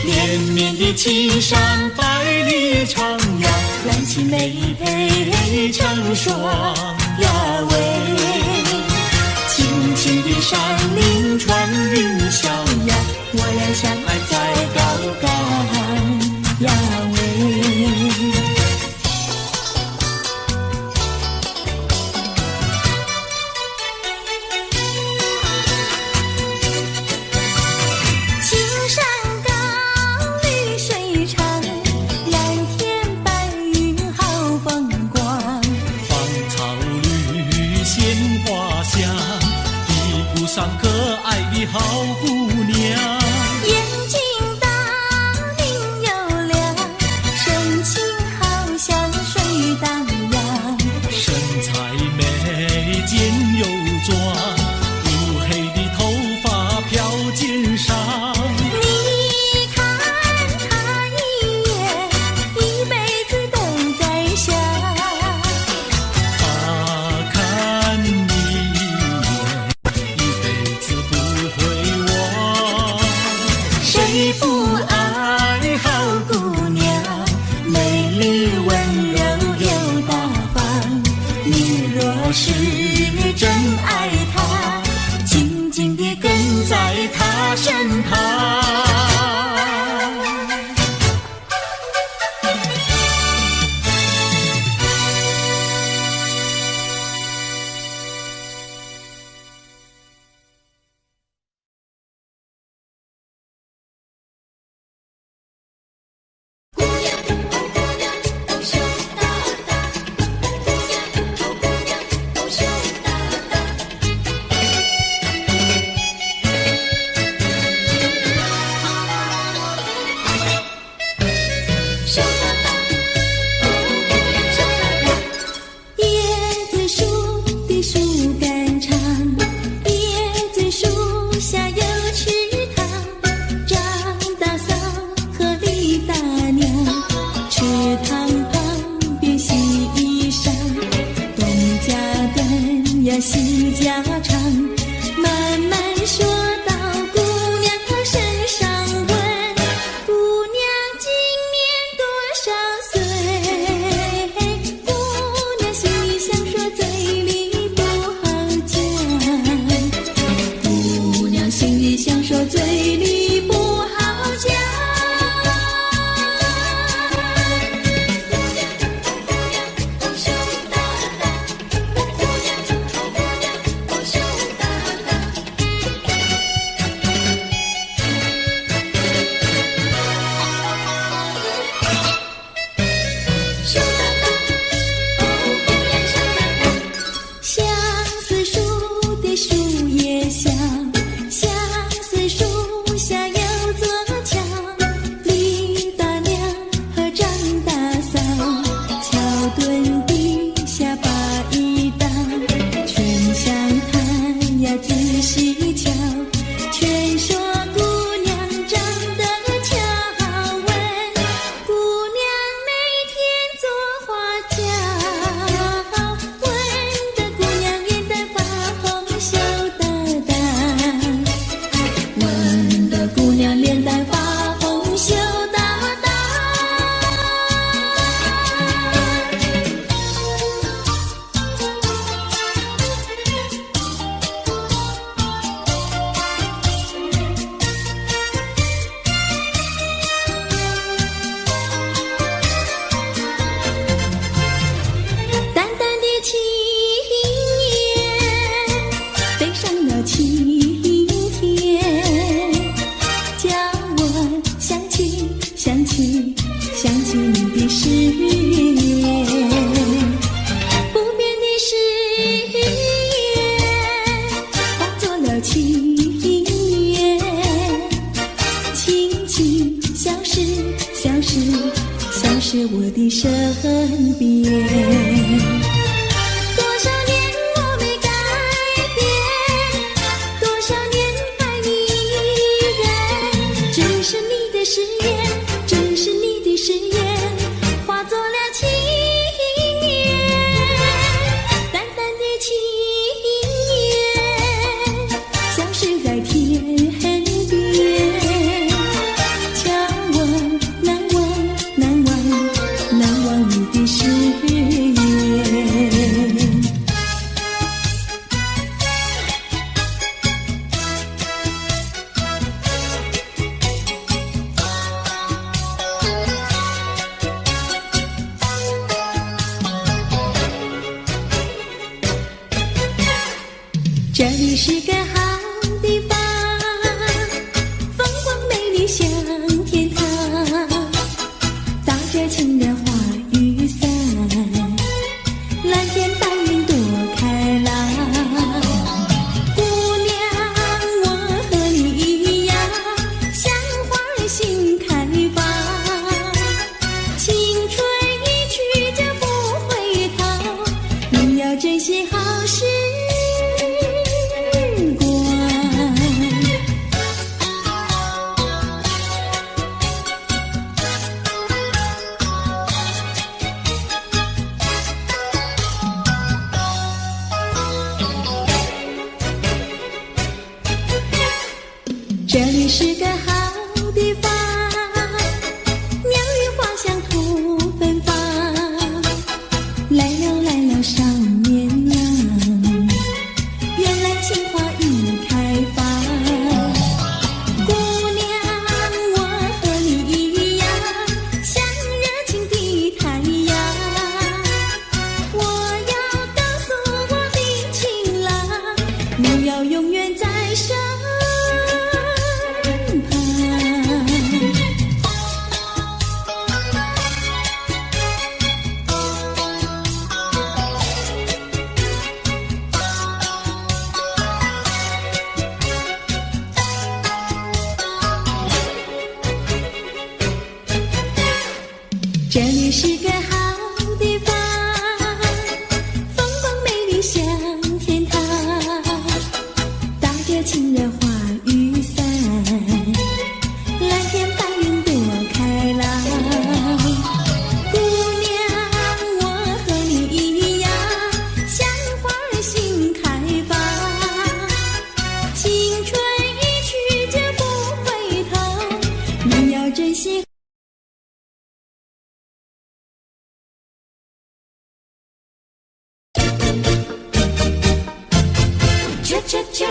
连绵的青山百里长呀，蓝旗眉配成双呀喂。青青的山林穿云霄呀，我俩相爱在高岗呀喂。青山高，绿水长，蓝天白云好风光。芳草绿，鲜花香，一路上可爱的好姑娘。眼睛大，明又亮，神情好像水荡漾。身材美，肩又壮，乌黑的头发飘肩上。你看他一眼，一辈子都在想。他看你一眼，一辈子不会忘。谁不爱好姑娘？美丽温柔又大方。你若是真爱她，紧紧地跟在她身旁。椰子树的树干长，椰子树下有池塘，张大嫂和李大娘，池塘旁边洗衣裳，东家短呀西家长，慢慢说到姑娘她身上问，姑娘今年多少岁？姑娘心里想说，嘴里不好讲。姑娘心里想说，嘴里不好讲。相思树的树叶香，相思树下有座桥，李大娘和张大嫂，桥墩底下把一道，全相看呀仔细瞧，全说姑娘长得俏，问姑娘每天做花轿，问得姑娘脸蛋发红羞答答，问得姑娘脸蛋发红羞答答。淡淡的青叶，飞上了青天，叫我想起想起想起你的誓言，不变的誓言化作了情缘，轻轻消失消失消失我的身边。多少年我没改变，多少年爱你依然，只是你的誓言，只是你的誓言，化作了情缘，淡淡的情缘，消失在天边，叫我难忘难忘难忘你的誓言。这里是个好地方，风光美丽像天堂，打着情人花雨伞，蓝天白云多开朗。姑娘，我和你一样，像花心开放，青春一去就不回头，你要珍惜好时光。这里是个好地方，鸟语花香吐芬芳，来了来了少年郎，原来情花已开放。姑娘，我和你一样，像热情的太阳，我要告诉我的情郎，你要永远在身旁。这里是个好地方，风光美丽像天堂，打着情人花雨伞，蓝天白云多开朗。姑娘，我和你一样，像花儿心开放，青春一去就不回头，你要珍惜。啾啾啾，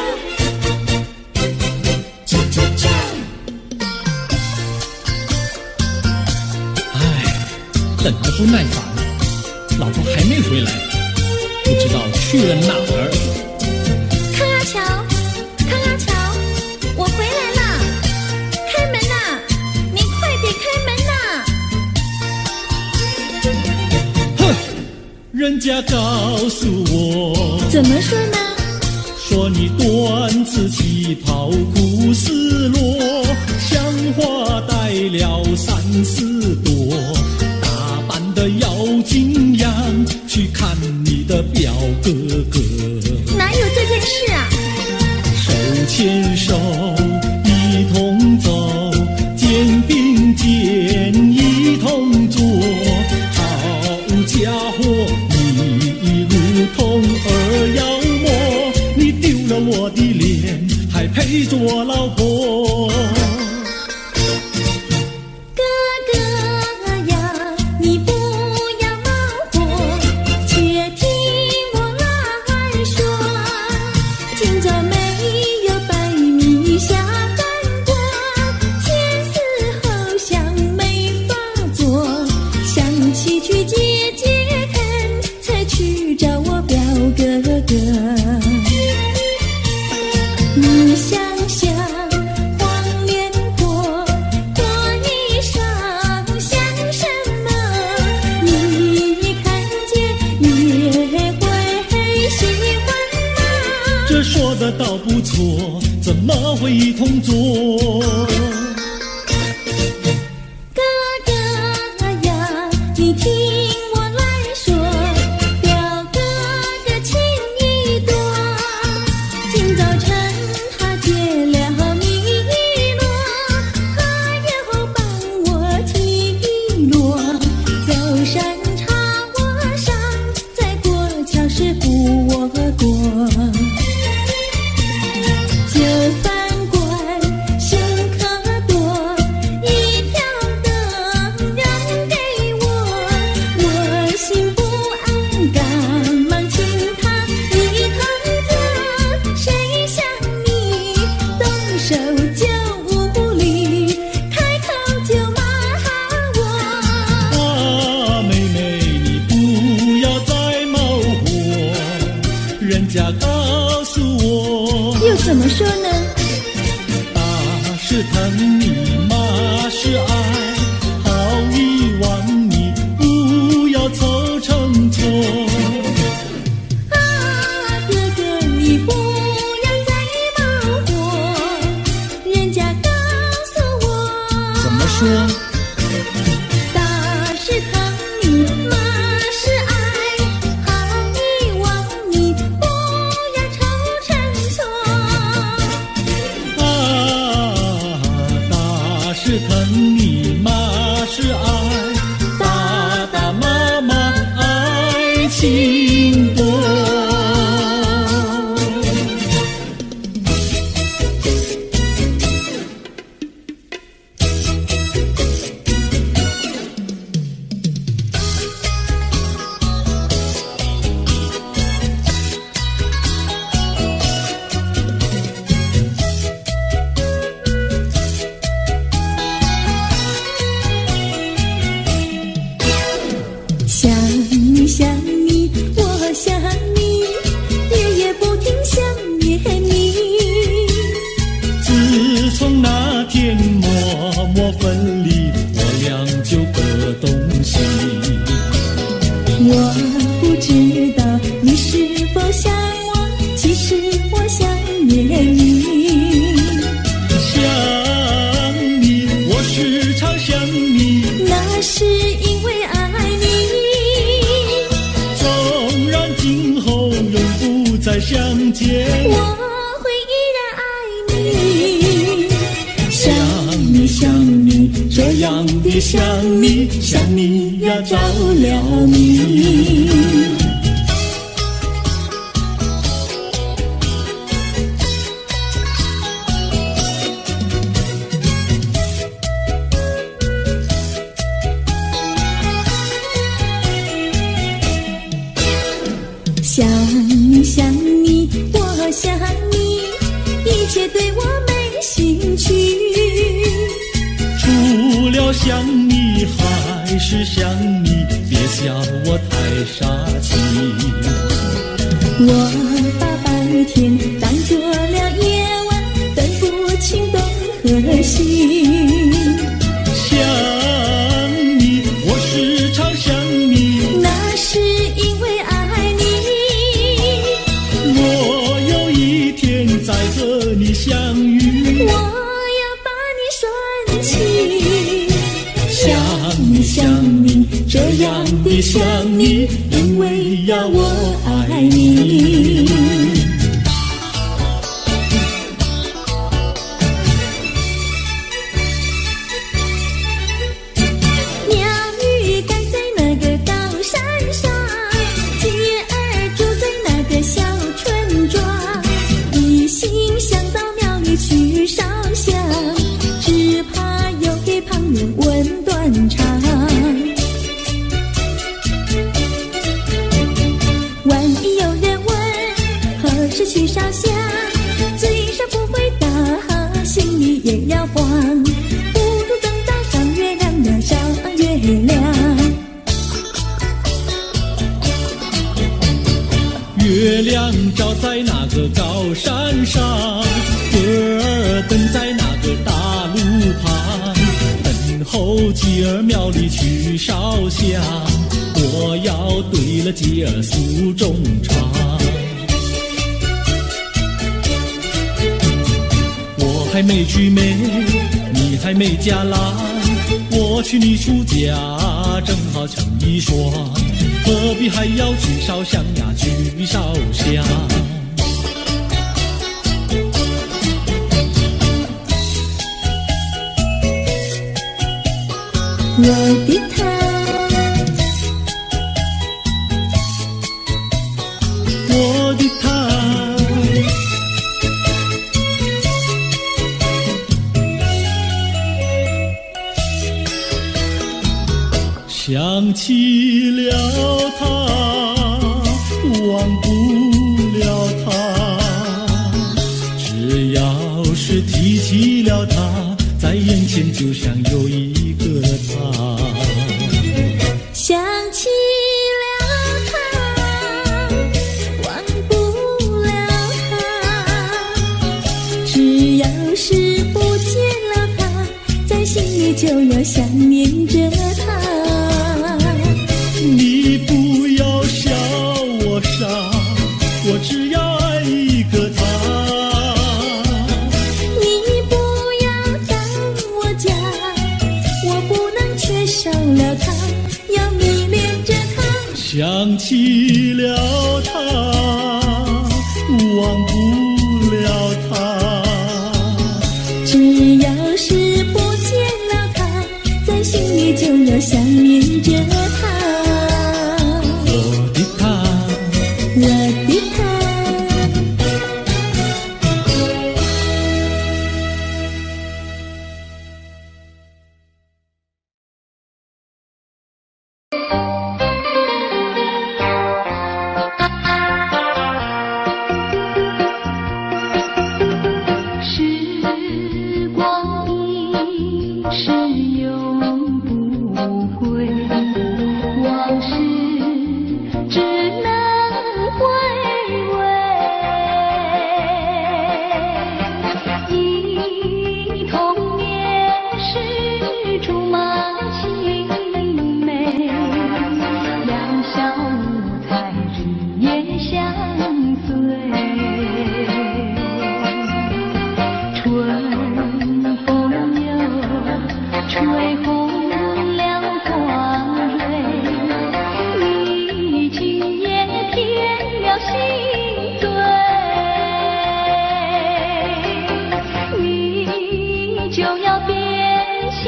啾啾啾。唉，等得不耐烦，老婆还没回来，不知道去了哪儿。康阿乔，康阿乔，我回来啦！开门呐！你快点开门呐！哼，人家告诉我，怎么说呢？说你端子旗袍苦丝落，像花戴了3、4朵，打扮得要惊样，去看你的表哥哥。哪有这件事啊？手牵手一同走，肩并肩一同坐，好家伙，你如同儿妖魔，你丢了我的脸，还陪着我老婆。哥哥呀，你不要恼火，且听我来说。今朝没有白米下饭锅，天死后想没法做，想起去解解恨，才去找我表哥哥。你想想黄连锅，锅衣裳像什么？你看见也会喜欢吗？这说的倒不错，怎么会一同做？哥哥呀，你听我来说，表哥哥情意多。今早晨他解了迷罗，他又帮我提落，走山插我上，再过桥是扶我过。就饭馆新可多，一条灯让给我，心波。想你想你，我想你，夜夜不停想念你。自从那天默默分离，我俩就各东西。我不知道你是否想我，其实我想念你。想你，我时常想你，那是因为爱你。纵然今后永不再相见，我会依然爱你。想你想你，这样的想你，想你呀着了迷。想你想你，我想你，一切对我没兴趣。除了想你还是想你，别笑我太傻气。我把白天当作了夜晚，分不清东和西。想你，我时常想你，那是因为爱你。我有一天再和你相遇，我要把你拴起。想你想你，这样的想你，因为呀我爱你。鸟语赶在那个高山上，鸡儿住在那个小村庄，一心想到庙里去烧香，只怕又给旁人问断肠。万一有人问何时去烧香，嘴上不回答，心里也要慌，不如等到上月亮呀上月亮。月亮照在那个高山上，歌儿等在那个大路旁，等候鸡儿庙里去烧香，我要对了鸡儿诉衷肠。我还没娶媒，你还没嫁郎，我娶你出嫁正好成一双，何必还要去烧香呀去烧香。我的他，我的他，想起了他，忘不了他，只要是提起了他，在眼前就像有一个他。想起了他，忘不了他，只要是不见了他，在心里就要想念着他。你不要笑我傻，我只要爱一个他。你不要当我假，我不能缺少了他，要迷恋着他。想起了他，忘不了他，只要是不见了他，在心里就要想念着他。我的他，小无猜，日夜相随。春风又吹红了花蕊，你今夜添了心碎，你就要变心，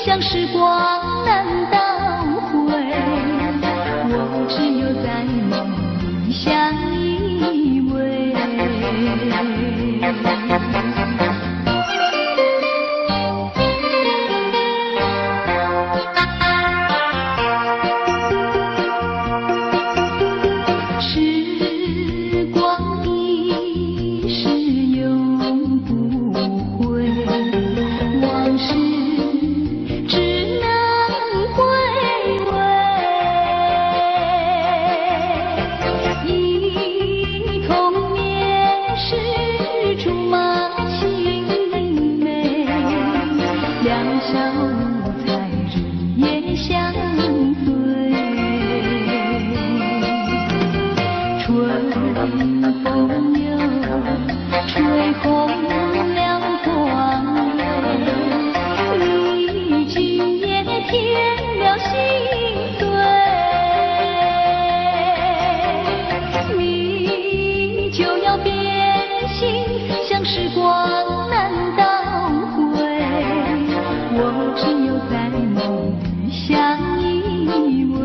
像时光难倒回，我只有在梦里相依偎。时光一逝永不回，往事只能回味。忆童年时竹马青梅，两小无猜，日夜相随。春风又吹红了花蕊，你今夜添了心碎，你就要变心，像时光难倒回，我只有在梦里相依偎。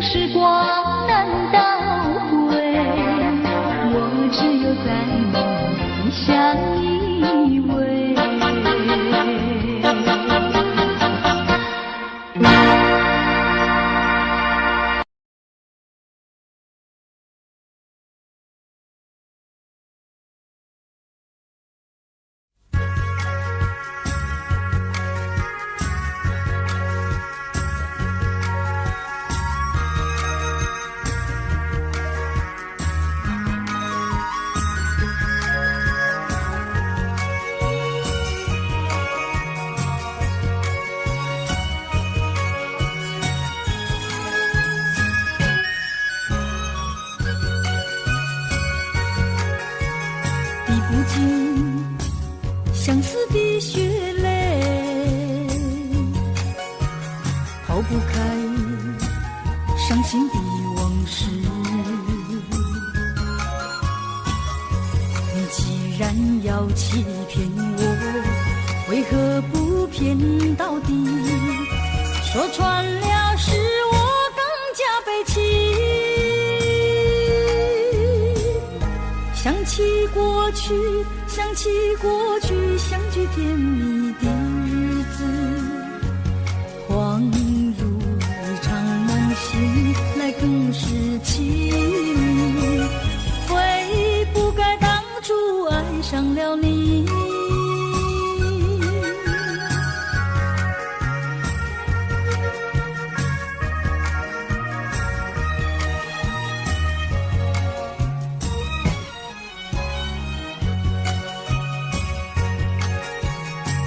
时光难倒回，我只有在梦里相依偎。相思的血泪，抛不开伤心的往事。你既然要欺骗我，为何不骗到底？说穿了使我更加悲戚。想起过去，想起过去相聚甜蜜的日子，恍如一场梦醒来更是凄迷。悔不该当初爱上了你。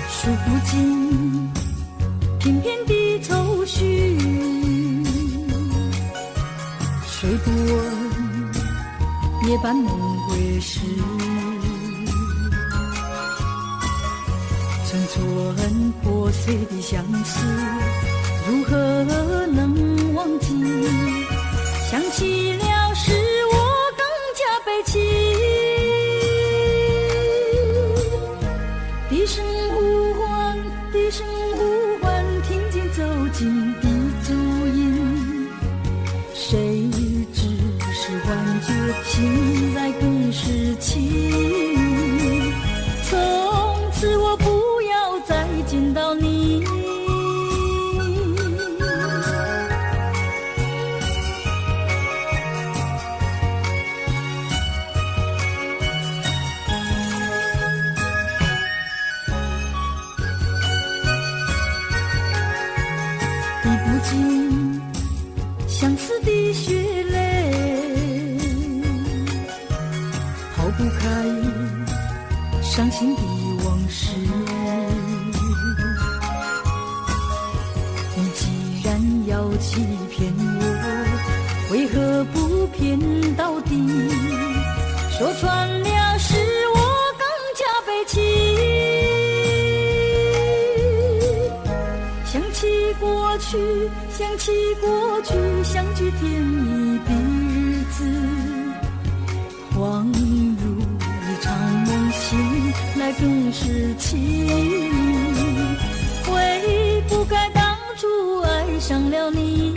数不尽片片的愁绪，睡不稳夜半梦归时，寸寸破碎的相思，如何能忘记？想起了使我更加悲戚。低声呼唤，低声呼唤，听见走近的足音。谁只是幻觉，醒来更是情。从此我不要再见到你。滴不尽相思的血泪，抛不开伤心的往事。你既然要欺骗我，为何不骗到底？说穿了是我更加悲戚。想起过去，想起过去，相聚甜蜜的日子，恍如一场梦，醒来更是情。悔不该当初爱上了你。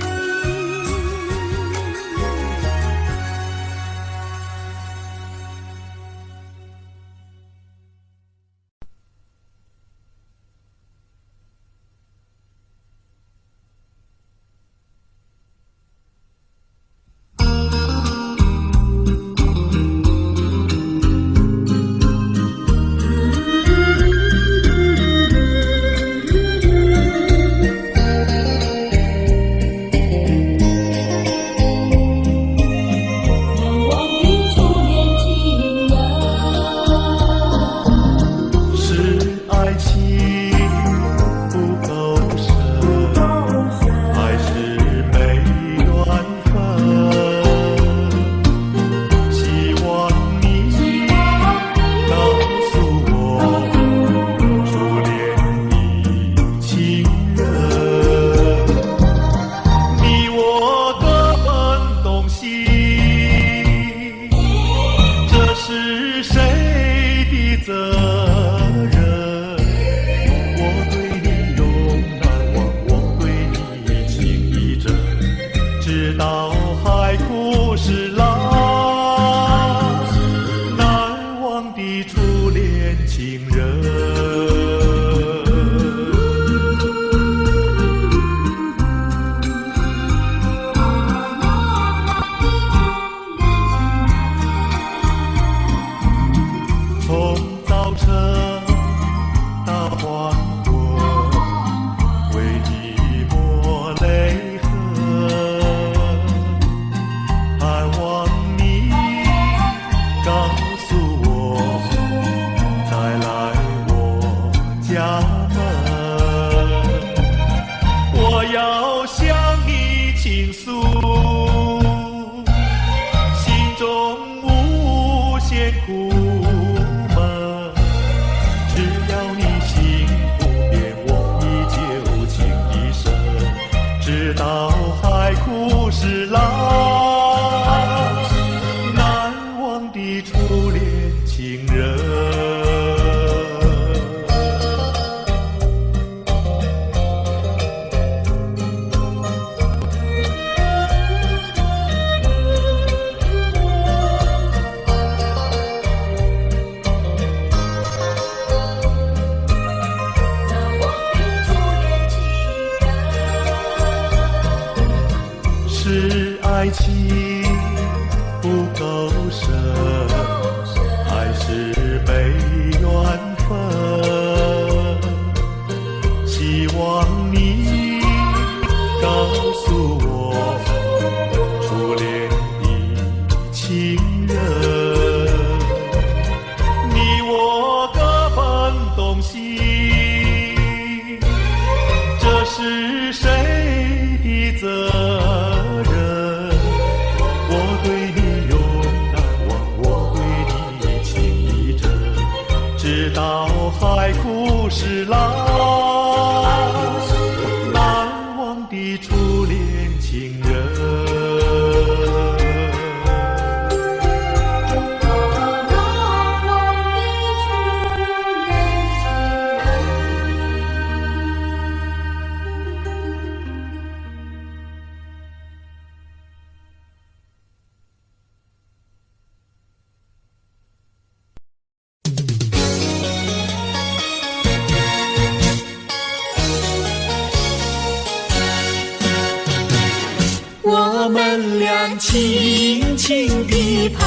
们俩轻轻地跑，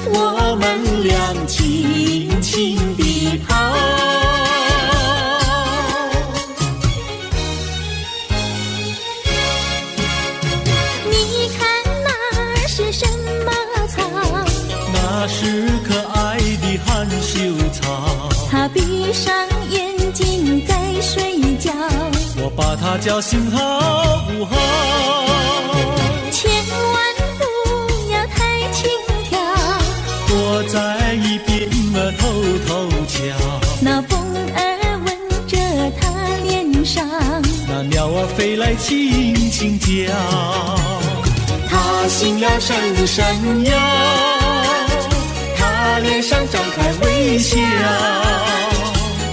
我们俩轻轻地跑。你看那是什么草？那是可爱的含羞草，它闭上眼睛在睡觉，我把它叫醒好不好？千万不要太轻佻，躲在一边偷偷瞧。那风儿吻着它脸上，那鸟儿飞来轻轻叫，它醒了伸伸腰，它脸上张开微笑。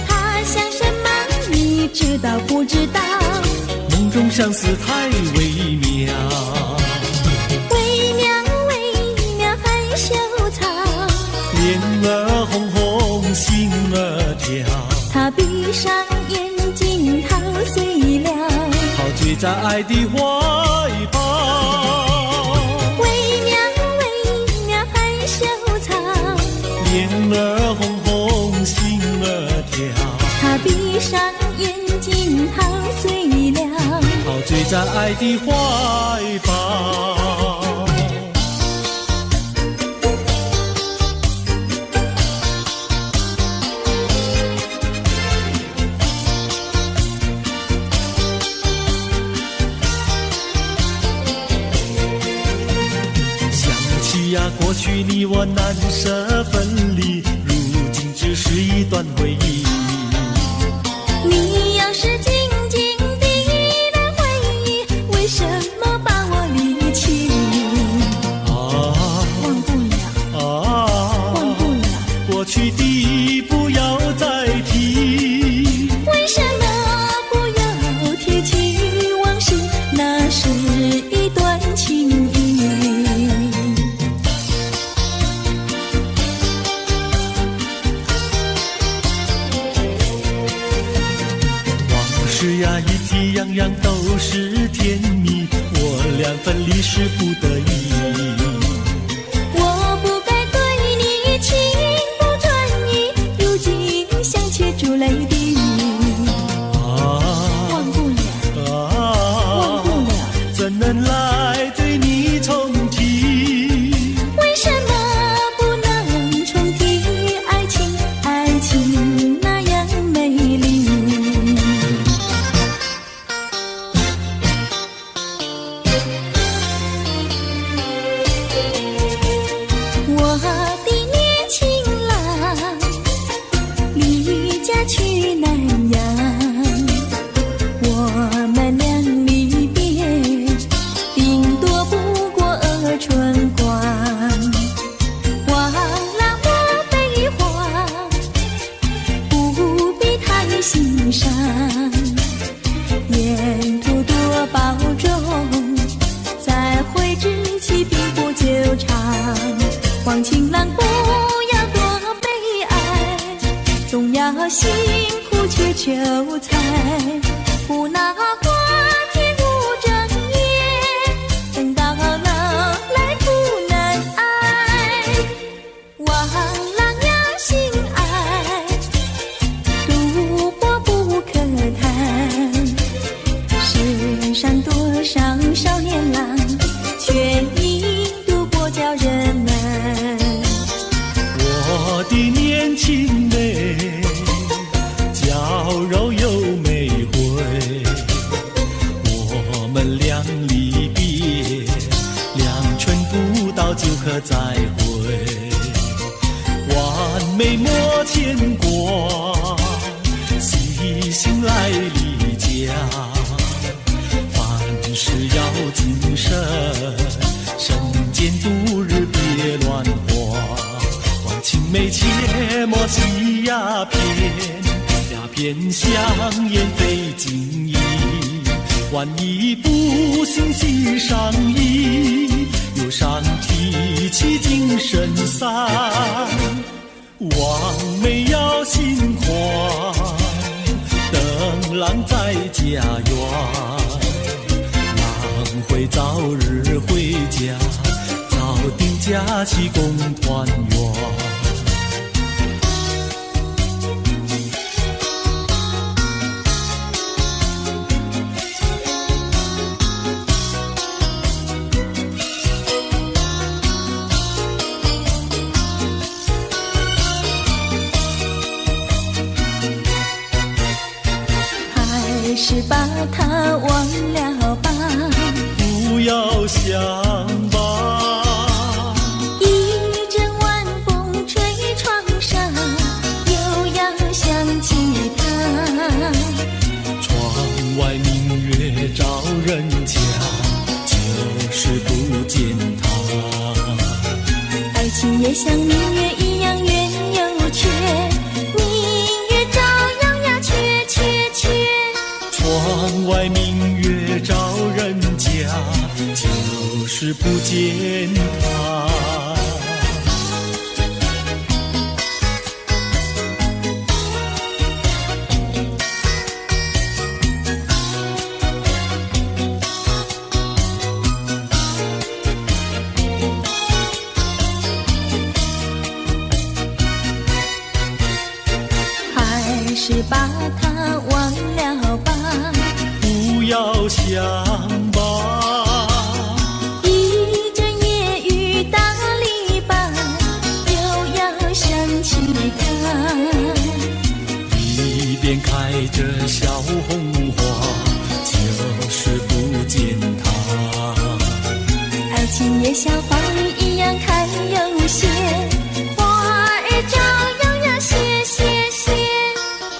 它想什么你知道不知道？梦中相思太微妙，微妙微妙含羞草，脸儿红红心儿跳，它闭上眼睛陶醉了，陶醉在爱的怀抱。微妙微妙含羞草，脸儿红红心儿跳，它闭上眼睛陶醉了，陶醉在爱的怀抱。过去你我难舍分离，如今只是一段回忆。你要是静静地来回忆，为什么把我离弃？忘不了，忘不了，过去的不要再提。为什么不要提起往事？那是一段情谊。是呀，一体样样都是甜蜜，我俩分离是不得已。我不该对你情不转移，如今想起珠泪滴。忘不了，忘不了，怎能来对你重提？为什么不能重提爱情？爱情那样美丽。我的年轻郎离家去南洋，我们俩离别顶多不过春光，忘了我悲欢，不必太心伤，沿途多保重，再会之期并不久长。望情郎不要多悲哀，总要辛苦去求财，不拿花天无正业，等到老来苦难挨。望郎要心爱，赌博不可谈，世上多少少年郎，却因赌博叫人难。我的年轻妹，娇柔又美慧，我们俩离别2春不到就可再会，完美莫牵挂，细心来离家，凡事要谨慎，身兼度日别乱花，望青梅切莫吸鸦片，鸦片香烟非禁意，万一不幸喜上意，忧伤提起精神散，望梅要心宽，等郎在家园，郎会佳期共团圆。还是把它忘了吧，不要想吧，一阵晚风吹窗上，又要想起他。窗外明月照人家，就是不见他。爱情也像明月一样圆又缺，明月照样呀缺缺缺。窗外明月照人家，就是不见他。还是把它忘了吧，不要想吧，一阵夜雨打篱笆，又要想起他。一边开着小红花，就是不见他。爱情也像花儿一样开又谢，花儿照样呀谢谢谢。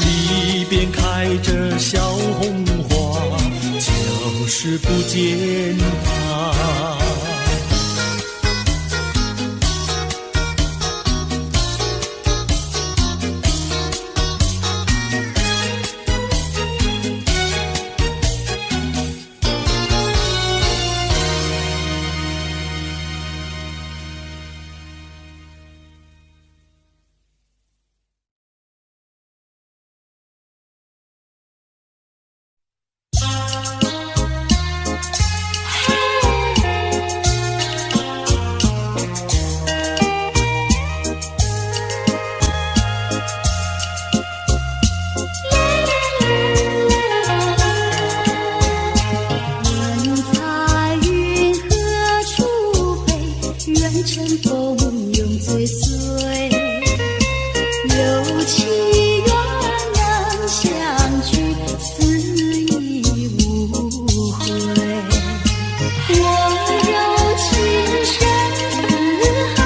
一边开着小红花，就是不见他。问彩云何处飞？愿乘风永追随。有情愿能相聚，死亦无悔。我柔情深似海，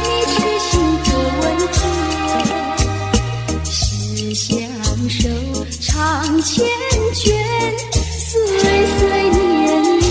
你痴心可问解？是相守长缱绻，岁岁年年。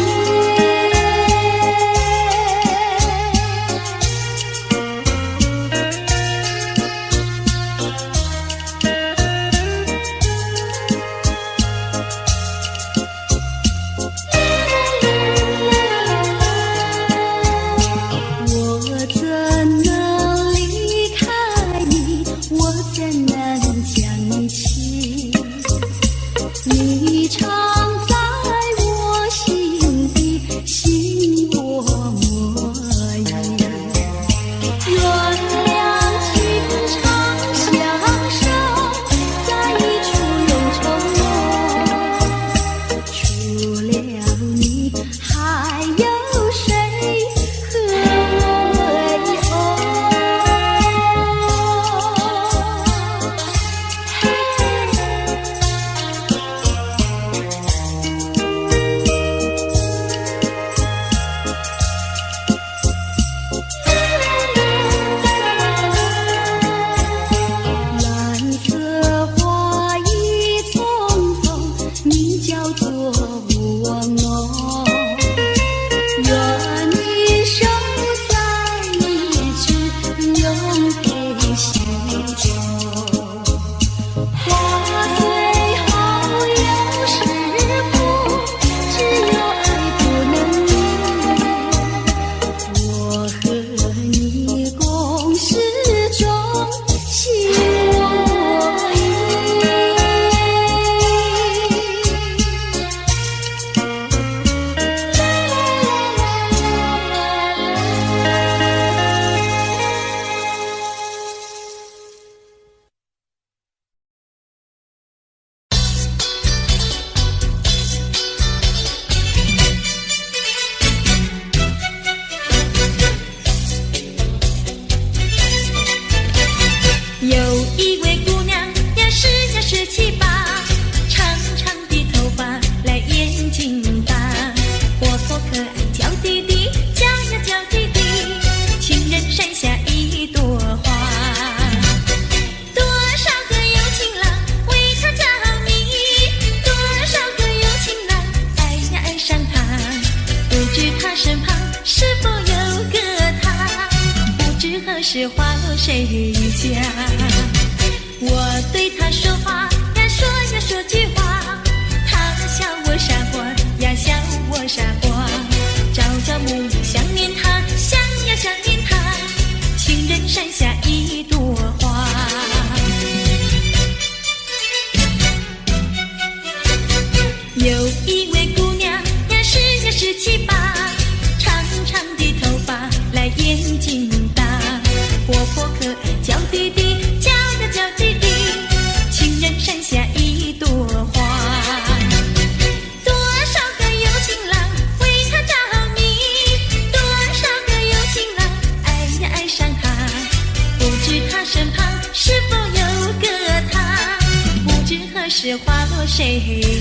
时花落谁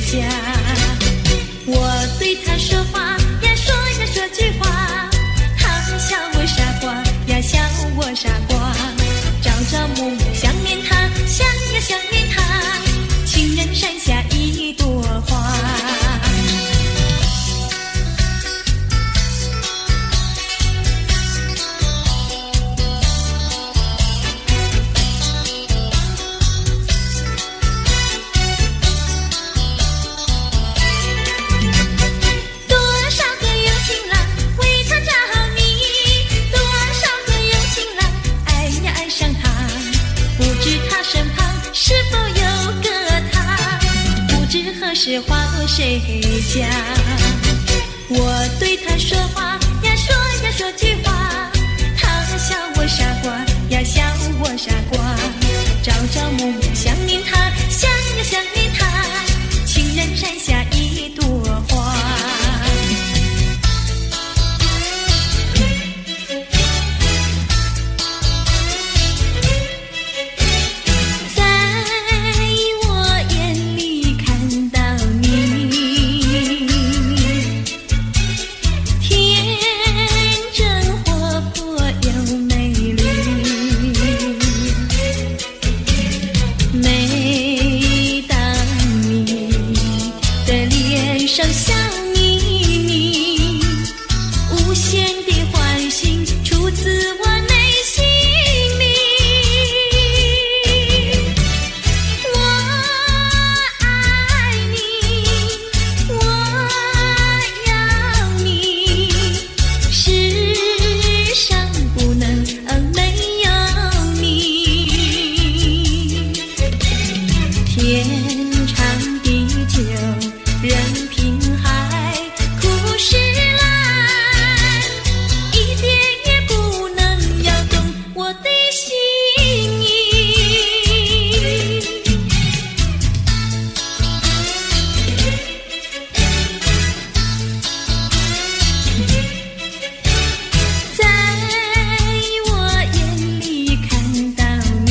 家？我对他说话呀，说呀说句话，他笑我傻瓜呀，笑我傻瓜。朝朝暮暮想念他，想呀想念他，情人山下一朵花。是花落谁家？我对他说话呀，说呀说句话，他笑我傻瓜呀，笑我傻瓜。朝朝暮暮想念他，想呀想念他，情人山下一朵花。上笑眯眯，无限的欢欣出自我内心里。我爱你，我要你，世上不能没有你。天长地久人平海，苦是蓝，一点也不能摇动我的心意。在我眼里看到你，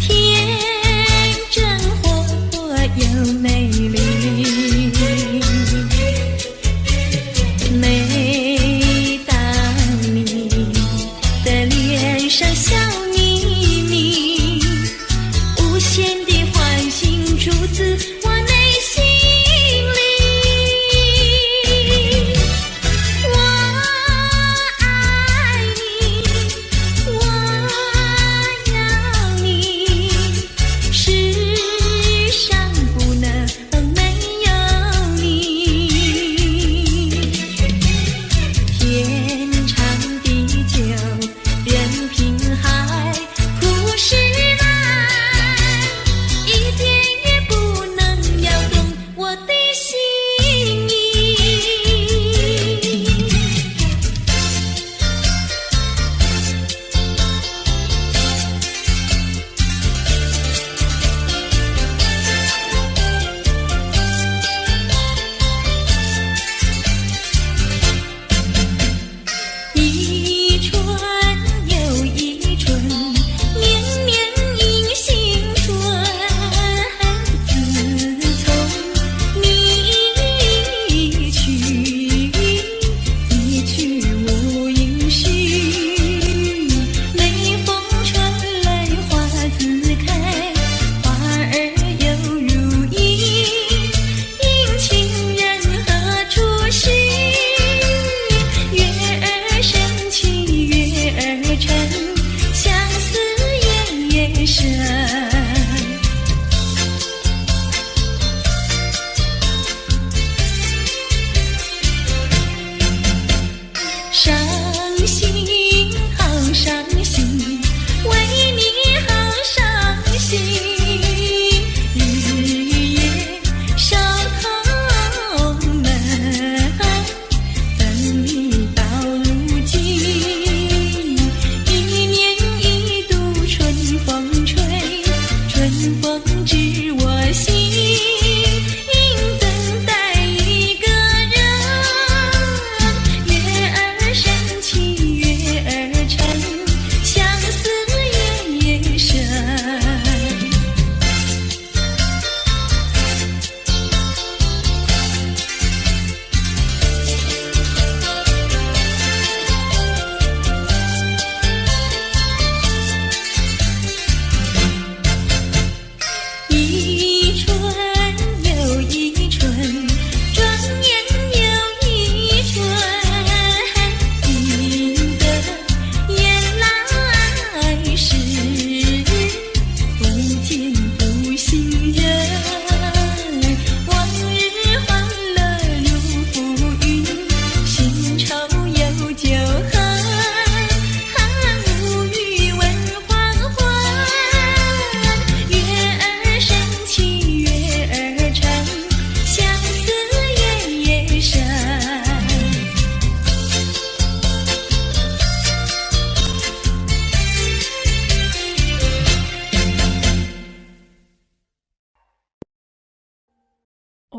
天真活泼又美丽，每当你的脸上笑眯眯，无限的欢欣出自我内心里。我爱你，我要你，世上不能没有你。天长地久人平海，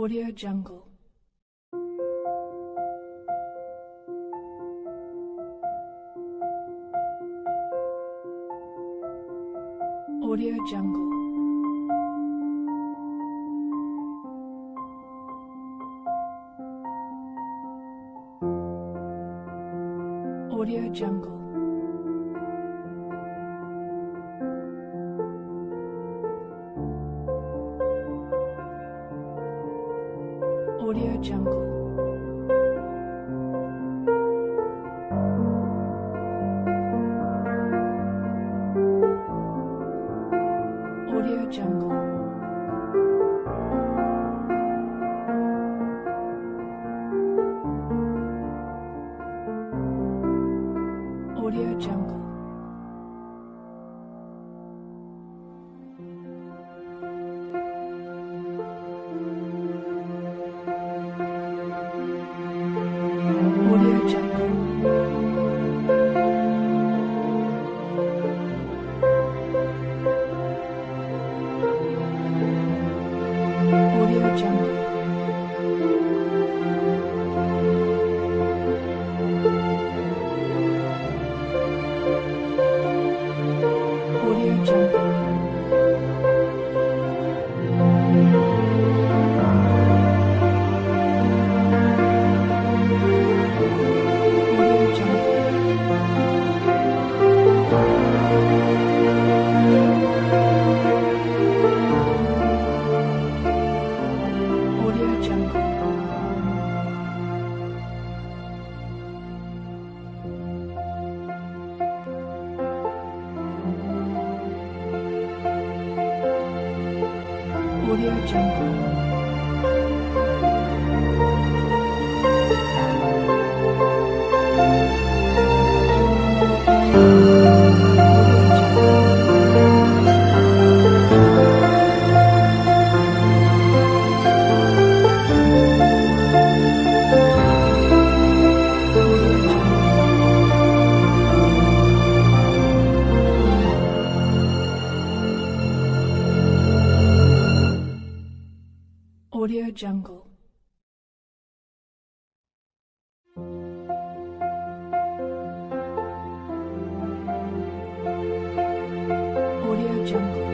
Audio Jungle. Audio Jungle. Audio Jungle. Audio Jungle. Audio Jungle. Audio Jungle. Audio Jungle. Audio Jungle. Audio Jungle. Audio Jungle. Audio Jungle. Audio Jungle. Audio Jungle. Audio Jungle.